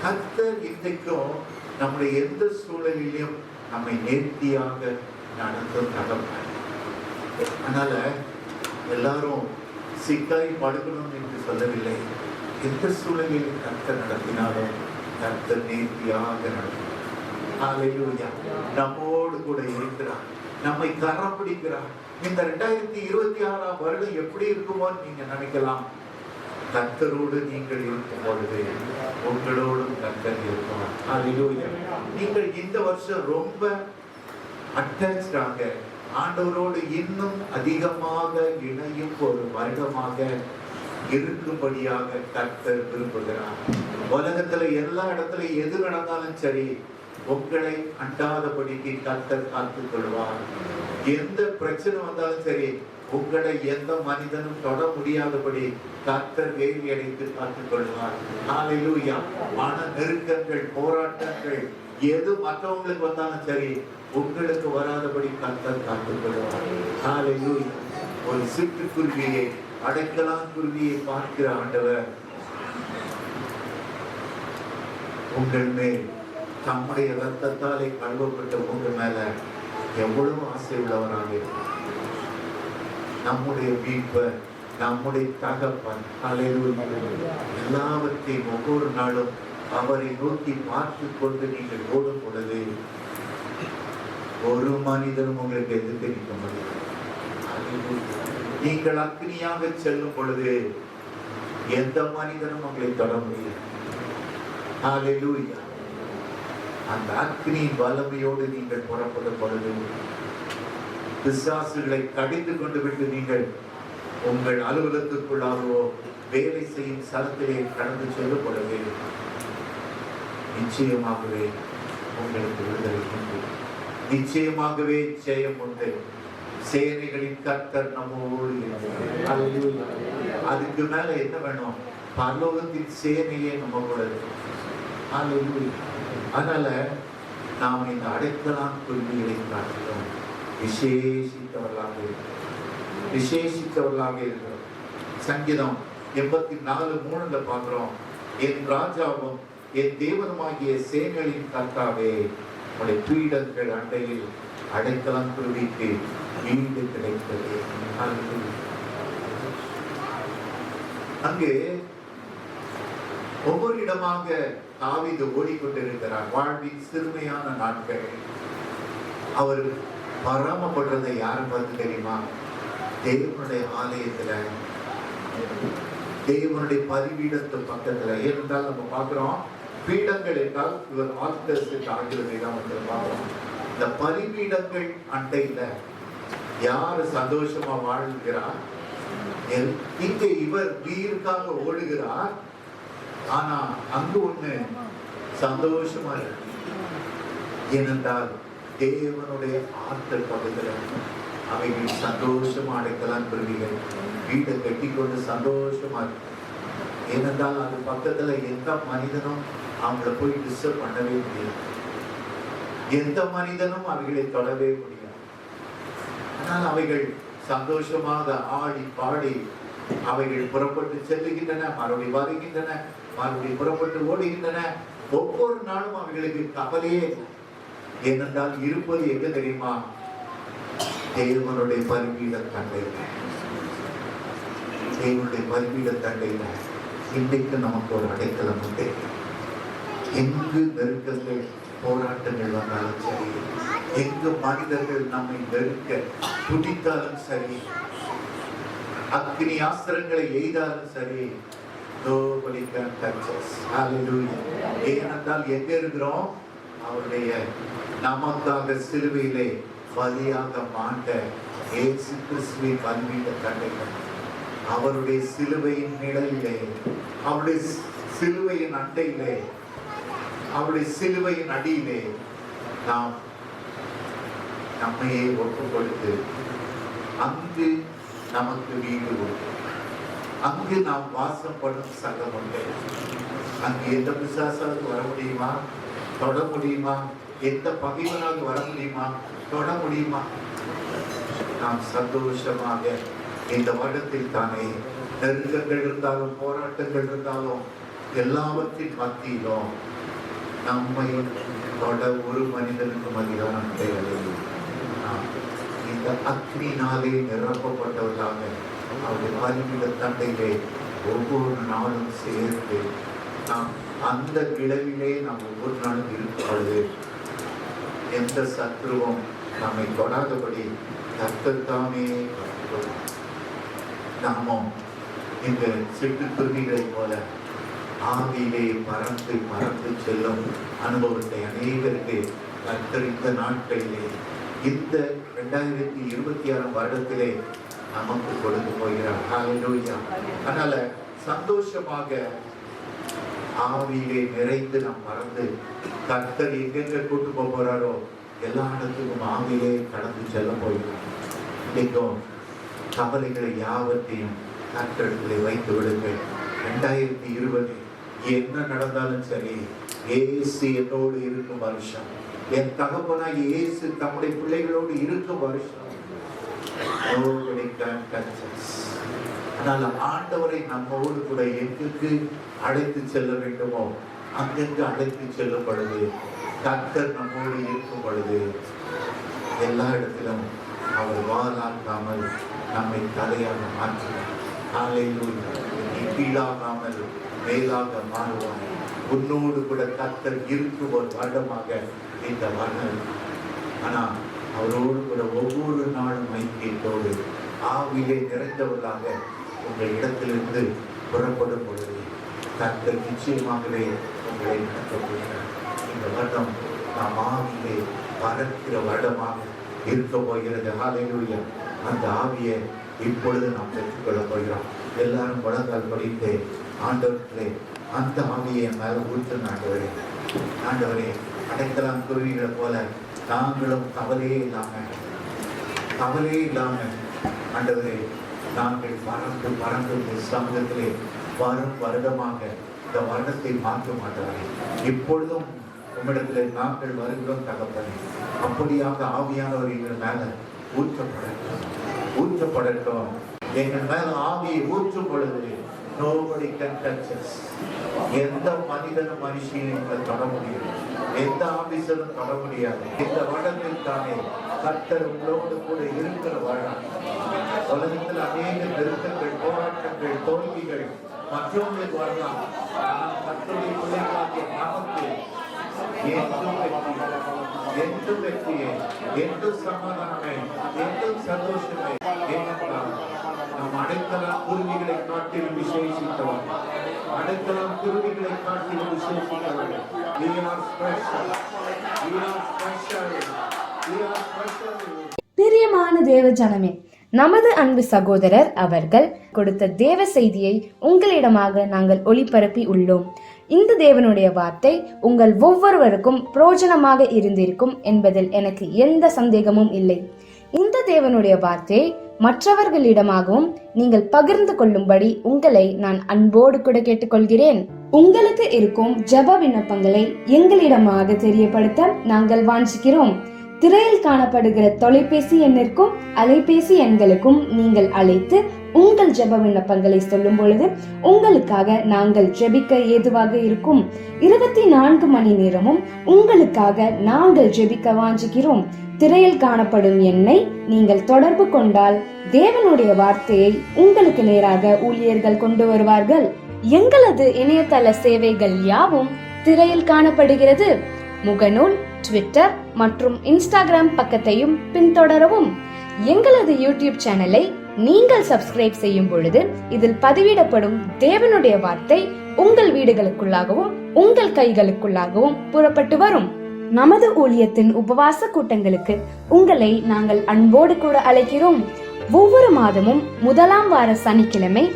கர்த்தர் இன்றைக்கும் நம்முடைய எந்த சூழலிலும் நம்மை நேர்த்தியாக நடத்தும் தகவல். அதனால எல்லாரும் சிக்காய் படுக்கணும் என்று சொல்லவில்லை. எந்த சூழலில் கர்த்தர் நடத்தினாலும் கர்த்தர் நேர்த்தியாக நடத்தும். ஹல்லேலூயா. நம்மோடு கூட இருக்கிறார், நம்மை கரம் பிடிக்கிறார். இந்த 2026ஆம் வருடம் எப்படி இருக்குமோன்னு நீங்க நினைக்கலாம். கர்த்தரோடு நீங்கள் இருக்கும் பொழுது உங்களோடும் கர்த்தர் இருப்பார். ஹல்லேலூயா. நீங்கள் இந்த வருஷம் ரொம்ப அட்டாச்சாக ஆண்டவரோடு இன்னும் அதிகமாக இணையும் ஒரு வருடமாக இருக்கும்படியாக கர்த்தர் விரும்புகிறார். உலகத்துல எல்லா இடத்துலயும் எது நடந்தாலும் சரி, உங்களை அண்டாதபடிக்கு கர்த்தர் காத்துக் கொள்வார். எந்த பிரச்சனை வந்தாலும் சரி, உங்களை எந்த மனிதனும் தொட முடியாதபடி கர்த்தர் வேலி அடைத்து காத்துக் கொள்வார். ஹல்லேலூயா. மன நெருக்கங்கள், போராட்டங்கள் எது மற்றவங்களுக்கு வந்தாலும் சரி, உங்களுக்கு வராதபடி கர்த்தர் காத்துக் கொள்வார். ஹல்லேலூயா. ஒரு சிட்டுக்குருவியை, அடைக்கலம் குருவியை பார்க்கிற ஆண்டவர் உங்கள் மேல் தம்முடைய ரத்தத்தாலே கழுவப்பட்ட உங்கள் மேல எவ்வளவு ஆசை உள்ளவராக இருக்கிறார். நம்முடைய மீட்பர், நம்முடைய தகப்பன். ஹல்லேலூயா. எல்லாவற்றையும் ஒவ்வொரு நாளும் அவரை நோக்கி பார்த்து கொண்டு நீங்கள் ஓடும் பொழுது ஒரு மனிதனும் உங்களுக்கு எதிர்த்து நிற்க முடியாது. நீங்கள் அக்னியாக செல்லும் பொழுது எந்த மனிதனும் உங்களை தொட முடியாது. ஹல்லேலூயா. அந்த அக்னி வல்லமையோடு நீங்கள் புறப்படும் பொழுது பிசாசுகளை கடிந்து கொண்டு விட்டு நீங்கள் உங்கள் அலுவலகத்திற்குள்ளாகவோ வேலை செய்யும் ஸ்தலத்திலே கடந்து செல்லும் பொழுது நிச்சயமாகவே உங்களுக்கு விடுதலை உண்டு. நிச்சயமாகவே ஜெயம் உண்டு. சேனைகளின் கர்த்தர் நம்மோடு இருக்கிறார். அதுக்கு மேல என்ன வேணும்? பரலோகத்தின் சேனையே நம்ம கூட இருக்கு. அதனால நாம் இந்த அடைக்கலம் குருவிகளை காட்டிலும் விசேஷித்தவர்களாக இருக்கிறோம். சங்கீதம் 84:3 பார்க்கிறோம். என் ராஜாவும் என் தேவனுமாகிய சேனைகளின் கர்த்தாவே, உடைய பீடங்கள் அண்டையில் அடைக்கலம் குருவிக்கு வீடு கிடைத்தது. அங்கு ஒவ்வொரு இடமாக தாவீது ஓடிக்கொண்டிருக்கிறார். வாழ்வின் சிறுமையான நாட்கள். அவர் பராமப்படுறதை யாரும் பார்த்து தெரியுமா? தேவனுடைய ஆலயத்துல தேவனுடைய பரிபீடத்து பக்கத்துல. ஏனென்றால் நம்ம பார்க்கிறோம், பீடங்கள் என்றால் இவர் ஆல்டர்ஸ் ஆகிறதை தான் வந்து பார்க்கிறோம். இந்த பரிபீடங்கள் அண்டையில யாரு சந்தோஷமா வாழ்கிறார்? இங்க இவர் உயிருக்காக ஓடுகிறார். ஆனா அங்கு ஒண்ணு சந்தோஷமா இருக்கு. ஏனென்றால் தேவனுடைய ஆற்றல் பக்கத்தில் அவைகள் சந்தோஷமா அடைக்கலாம். பிறவிகள் வீட்டை கட்டி கொண்டு சந்தோஷமா இருக்கு. ஏனென்றால் அது பக்கத்துல எந்த மனிதனும் அவங்களை போய் டிஸ்டர்ப் பண்ணவே முடியாது. எந்த மனிதனும் அவைகளை தொடவே முடியாது. ஆனால் அவைகள் சந்தோஷமாக ஆடி பாடி அவைகள் புறப்பட்டு செல்லுகின்றன, மறுபடி வருகின்றன, மறுபடி புறப்பட்டு ஓடுகின்றன. ஒவ்வொரு நாளும் அவைகளுக்கு கவலையே. ஏனென்றால் இருப்பது எங்க தெரியுமா? தேவனுடைய பரிபீட தண்டையில. தேவனுடைய பரிபீட தண்டையில இன்றைக்கு நமக்கு ஒரு அடைக்கலம் உண்டு. எங்கு நெருக்கங்கள் போராட்டங்கள் வந்தாலும் சரி, எங்கு மனிதர்கள் நம்மை நெருக்க துடித்தாலும் சரி, அக்னி ஆஸ்திரங்களை எய்தாலும் சரி, nobody can touch us. Hallelujah. ஏனென்றால் எங்க இருக்கிறோம்? அவருடைய நமக்காக சிலுவையிலே பலியாக மாண்ட இயேசு கிறிஸ்துவின் பரிபீட தண்டையில், அவருடைய சிலுவையின் நிழலிலே, அவருடைய சிலுவையின் அண்டையிலே, அவருடைய சிலுவையின் அடியிலே நாம் நம்மையே ஒப்புக் கொடுத்து அங்கு நமக்கு வீடு உண்டு. அங்கு நாம் வாசப்படும் சங்கம் உண்டு. அங்கு எந்த பிசாசாவது வர முடியுமா? தொட முடியுமா? எந்த பகைவனாக வர முடியுமா? தொட முடியுமா? நாம் சந்தோஷமாக இந்த வருடத்தில் தானே நெருக்கங்கள் இருந்தாலும் போராட்டங்கள் இருந்தாலும் எல்லாவற்றின் மத்தியிலும் நம்மை தொட ஒரு மனிதனுக்கு அதிகாரம் தேவையில்லை. இந்த அக்னினாலே நிரப்பப்பட்டவர்களாக அவருடைய பரிபீட தண்டையிலே ஒவ்வொரு நாளும் சேர்ந்து நாம் அந்த விளைவிலே நாம் ஒவ்வொரு நாளும் இருப்பது எந்த சத்ருவும் நம்மை தொடாதபடி கர்த்தர்தாமே நாமும் இந்த சிட்டுக்குருவிகளை போல ஆவியிலே பறந்து பறந்து செல்லும் அனுபவத்தை அநேகருக்கு கர்த்தரித்த நாட்களிலே இந்த 2026 வருடத்திலே நமக்கு கொடுத்து போகிறார். ஹல்லேலூயா. அதனால சந்தோஷமாக ஆவியிலே நிறைந்து நாம் மறந்து கர்த்தர் எங்கெங்க கூட்டு போறாரோ எல்லா இடத்துக்கும் ஆவியிலே கடந்து செல்ல போகிறோம். இன்னைக்கும் கவலைகளை யாவற்றையும் கர்த்தரிடத்திலே வைத்து விடுங்கள். 2020 என்ன நடந்தாலும் சரி, இயேசு என்னோடு இருக்கும் வருஷம், என் தகப்பனாகிய இயேசு தம்முடைய பிள்ளைகளோடு இருக்கும் வருஷம். அதனால ஆண்டவரை நம்மோடு கூட எங்குக்கு அழைத்து செல்ல வேண்டுமோ அங்கெங்கு அழைத்து செல்லப்படுது. கர்த்தர் நம்மோடு இருக்கும் பொழுது எல்லா இடத்திலும் அவர் வாழாக்காமல் நம்மை தலையாக மாற்றினார். நீ கீழாகாமல் மேலாக மாறுவார். உன்னோடு கூட கர்த்தர் இருக்கும் ஒரு வருடமாக இந்த வருடம். ஆனா அவரோடு கூட ஒவ்வொரு நாளும் ஐக்கியத்தோடு ஆவிலே நிறைந்தவர்களாக உங்கள் இடத்திலிருந்து புறப்படும் பொழுது கர்த்தர் நிச்சயமாகவே உங்களை நடத்தப்படுகிறார். இந்த வருடம் நாம் ஆவியிலே பறக்கிற வருடமாக இருக்க போகிறது. ஹல்லேலூயா. அந்த ஆவியை இப்பொழுது நாம் பெற்றுக்கொள்ளப் போகிறோம். எல்லாரும் முழங்கால் படித்து ஆண்டவர்களே அந்த ஆவியை மேல ஊற்றுன ஆண்டவரே, ஆண்டவரே அடைக்கலாம் குருவிகளை போல நாங்களும் கவலையே இல்லாம ஆண்டவரே நாங்கள் பறந்து பறந்து சமூகத்திலே வரும் வருடமாக இந்த வருடத்தை மாற்ற மாட்டாரே. இப்பொழுதும் உம்மிடத்திலே நாங்கள் வருகிறோம் தகப்பனே. அப்படியாக ஆவியானவர் எங்கள் மேல ஊற்றப்படட்டும். எங்கள் மேல ஆவியை ஊற்றும் பொழுது nobody can touch us. எந்த மனிதனும் மனுஷனையும் தொட முடியும், எந்த ஆபீசரும் தொட முடியாது. இந்த வருடத்தில் தானே கர்த்தர் உங்களோடு கூட இருக்கிற வருடம். உலகத்தில் அநேக நெருக்கங்கள், போராட்டங்கள், தோல்விகள் மற்றவங்களுக்கு வரலாம். ஆனால் கர்த்தருடைய பிள்ளைகளாகிய நமக்கு ஏற்றும் வெற்றி. என்றும் வெற்றியே, என்றும் சமாதானமே, என்றும் சந்தோஷமே. ஏனென்றால் நம் அடைக்கலம் குருவிகளை காட்டிலும் விசேஷித்தவர். அடைக்கலம் குருவிகளை காட்டிலும் விசேஷித்தவர். We are special. We are special. We are special. பிரியமான தேவ ஜனமே, நமது அன்பு சகோதரர் அவர்கள் கொடுத்த தேவ செய்தியை உங்களிடமாக நாங்கள் ஒளிபரப்பி உள்ளோம். இந்த தேவனுடைய வார்த்தை உங்கள் ஒவ்வொருவருக்கும் பிரயோஜனமாக இருந்திருக்கும் என்பதில் எனக்கு எந்த சந்தேகமும் இல்லை. இந்த தேவனுடைய வார்த்தையை மற்றவர்களிடமாகவும் நீங்கள் பகிர்ந்து கொள்ளும்படி உங்களை நான் அன்போடு கூட கேட்டுக்கொள்கிறேன். உங்களுக்கு இருக்கும் ஜெப விண்ணப்பங்களை எங்களிடமாக தெரியப்படுத்த நாங்கள் வாஞ்சிக்கிறோம். திரையில் காணப்படுகிற தொலைபேசி எண்ணிற்கும் அலைபேசி எண்களுக்கும் நீங்கள் அழைத்து உங்கள் ஜெப விண்ணப்பங்களை சொல்லும் பொழுது உங்களுக்காக நாங்கள் ஜெபிக்க ஏதுவாக இருக்கும். 24 மணி நேரமும் உங்களுக்காக நாங்கள் ஜெபிக்க வாஞ்சிக்கிறோம். திரையில் காணப்படும் எண்ணை நீங்கள் தொடர்பு கொண்டால் தேவனுடைய வார்த்தையை உங்களுக்கு நேராக ஊழியர்கள் கொண்டு வருவார்கள். எங்களது இணையதள சேவைகள் யாவும் திரையில் காணப்படுகிறது. முகநூல், ட்விட்டர் மற்றும் இன்ஸ்டாகிராம் பக்கத்தையும் பின்தொடரவும். எங்களது யூடியூப் சேனலை நீங்கள் சப்ஸ்கிரைப் செய்யும் பொழுது இதில் பதிவிடப்படும் தேவனுடைய வார்த்தை உங்கள் வீடுகளுக்குள்ளாகவும் உங்கள் கைகளுக்குள்ளாகவும் புறப்பட்டு வரும். நமது ஊழியத்தின் உபவாச கூட்டங்களுக்கு உங்களை நாங்கள் அன்போடு கூட அழைக்கிறோம். ஒவ்வொரு மாதமும் முதலாம் வார சனிக்கிழமை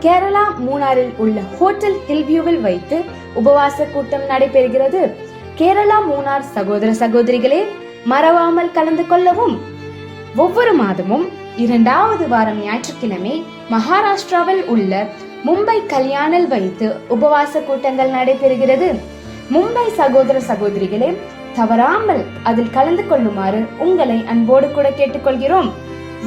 கேரளா மூணாரில் உள்ள ஹோட்டல் ஹில்வியூவில் வைத்து உபவாச கூட்டம் நடைபெறுகிறது. கேரளா மூணார் சகோதர சகோதரிகளே, மறவாமல் கலந்து கொள்ளவும். ஒவ்வொரு மாதமும் 2வது வாரம் ஞாயிற்றுக்கிழமை மகாராஷ்டிராவில் உள்ள மும்பை கல்யாணில் வைத்து உபவாச கூட்டங்கள் நடைபெறுகிறது. மும்பை சகோதர சகோதரிகளே, தவறாமல் அதில் கலந்து கொள்ளுமாறு உங்களை அன்போடு கூட கேட்டுக்கொள்கிறோம்.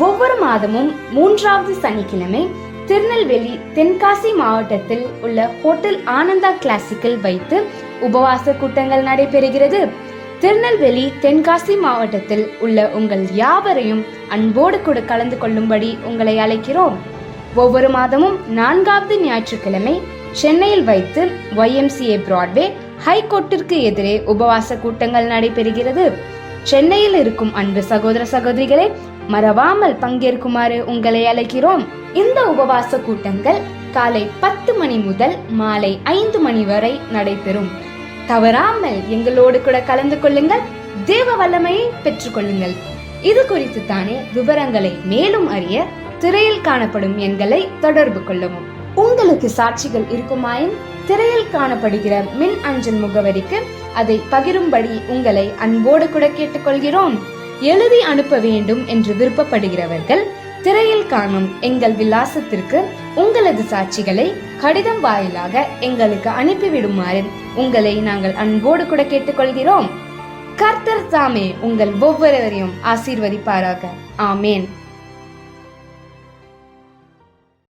ஒவ்வொரு மாதமும் 3வது சனிக்கிழமை திருநெல்வேலி தென்காசி மாவட்டத்தில் உள்ள ஹோட்டல் ஆனந்தா கிளாசிக்கில் வைத்து உபவாச கூட்டங்கள் நடைபெறுகிறது. திருநெல்வேலி தென்காசி மாவட்டத்தில் உள்ள உங்கள் யாவரையும் அன்போடு கூட கலந்து கொள்ளும்படி உங்களை அழைக்கிறோம். ஒவ்வொரு மாதமும் 4வது ஞாயிற்றுக்கிழமை சென்னையில் வைத்து YMCA பிராட்வே ஹைகோர்ட்டிற்கு எதிரே உபவாச கூட்டங்கள் நடைபெறுகிறது. சென்னையில் இருக்கும் அன்பு சகோதர சகோதரிகளே, மறவாமல் பங்கேற்குமாறு உங்களை அழைக்கிறோம். இந்த உபவாச கூட்டங்கள் காலை 10 மணி முதல் மாலை 5 மணி வரை நடைபெறும். தவறாமல் எங்களோடு கூட கலந்து கொள்ளுங்கள். தேவ வல்லமையை பெற்றுக் கொள்ளுங்கள். இது குறித்து தானே விவரங்களை மேலும் அறிய திரையில் காணப்படும் எண்களை தொடர்பு கொள்ளவும். உங்களுக்கு சாட்சிகள் இருக்குமாயின் திரையில் காணப்படுகிற மின் அஞ்சல் முகவரிக்கு அதை பகிரும்படி உங்களை அன்போடு கூட கேட்டுக்கொள்கிறோம். எழுதி அனுப்ப வேண்டும் என்று விருப்பப்படுகிறவர்கள் திரையில் காணும் எங்கள் விலாசத்திற்கு உங்களது சாட்சிகளை கடிதம் வாயிலாக எங்களுக்கு அனுப்பிவிடுமாறு உங்களை நாங்கள் அன்போடு கூட கேட்டுக்கொள்கிறோம். கர்த்தர் தாமே உங்கள் ஒவ்வொருவரையும் ஆசீர்வதிப்பாராக. ஆமேன்.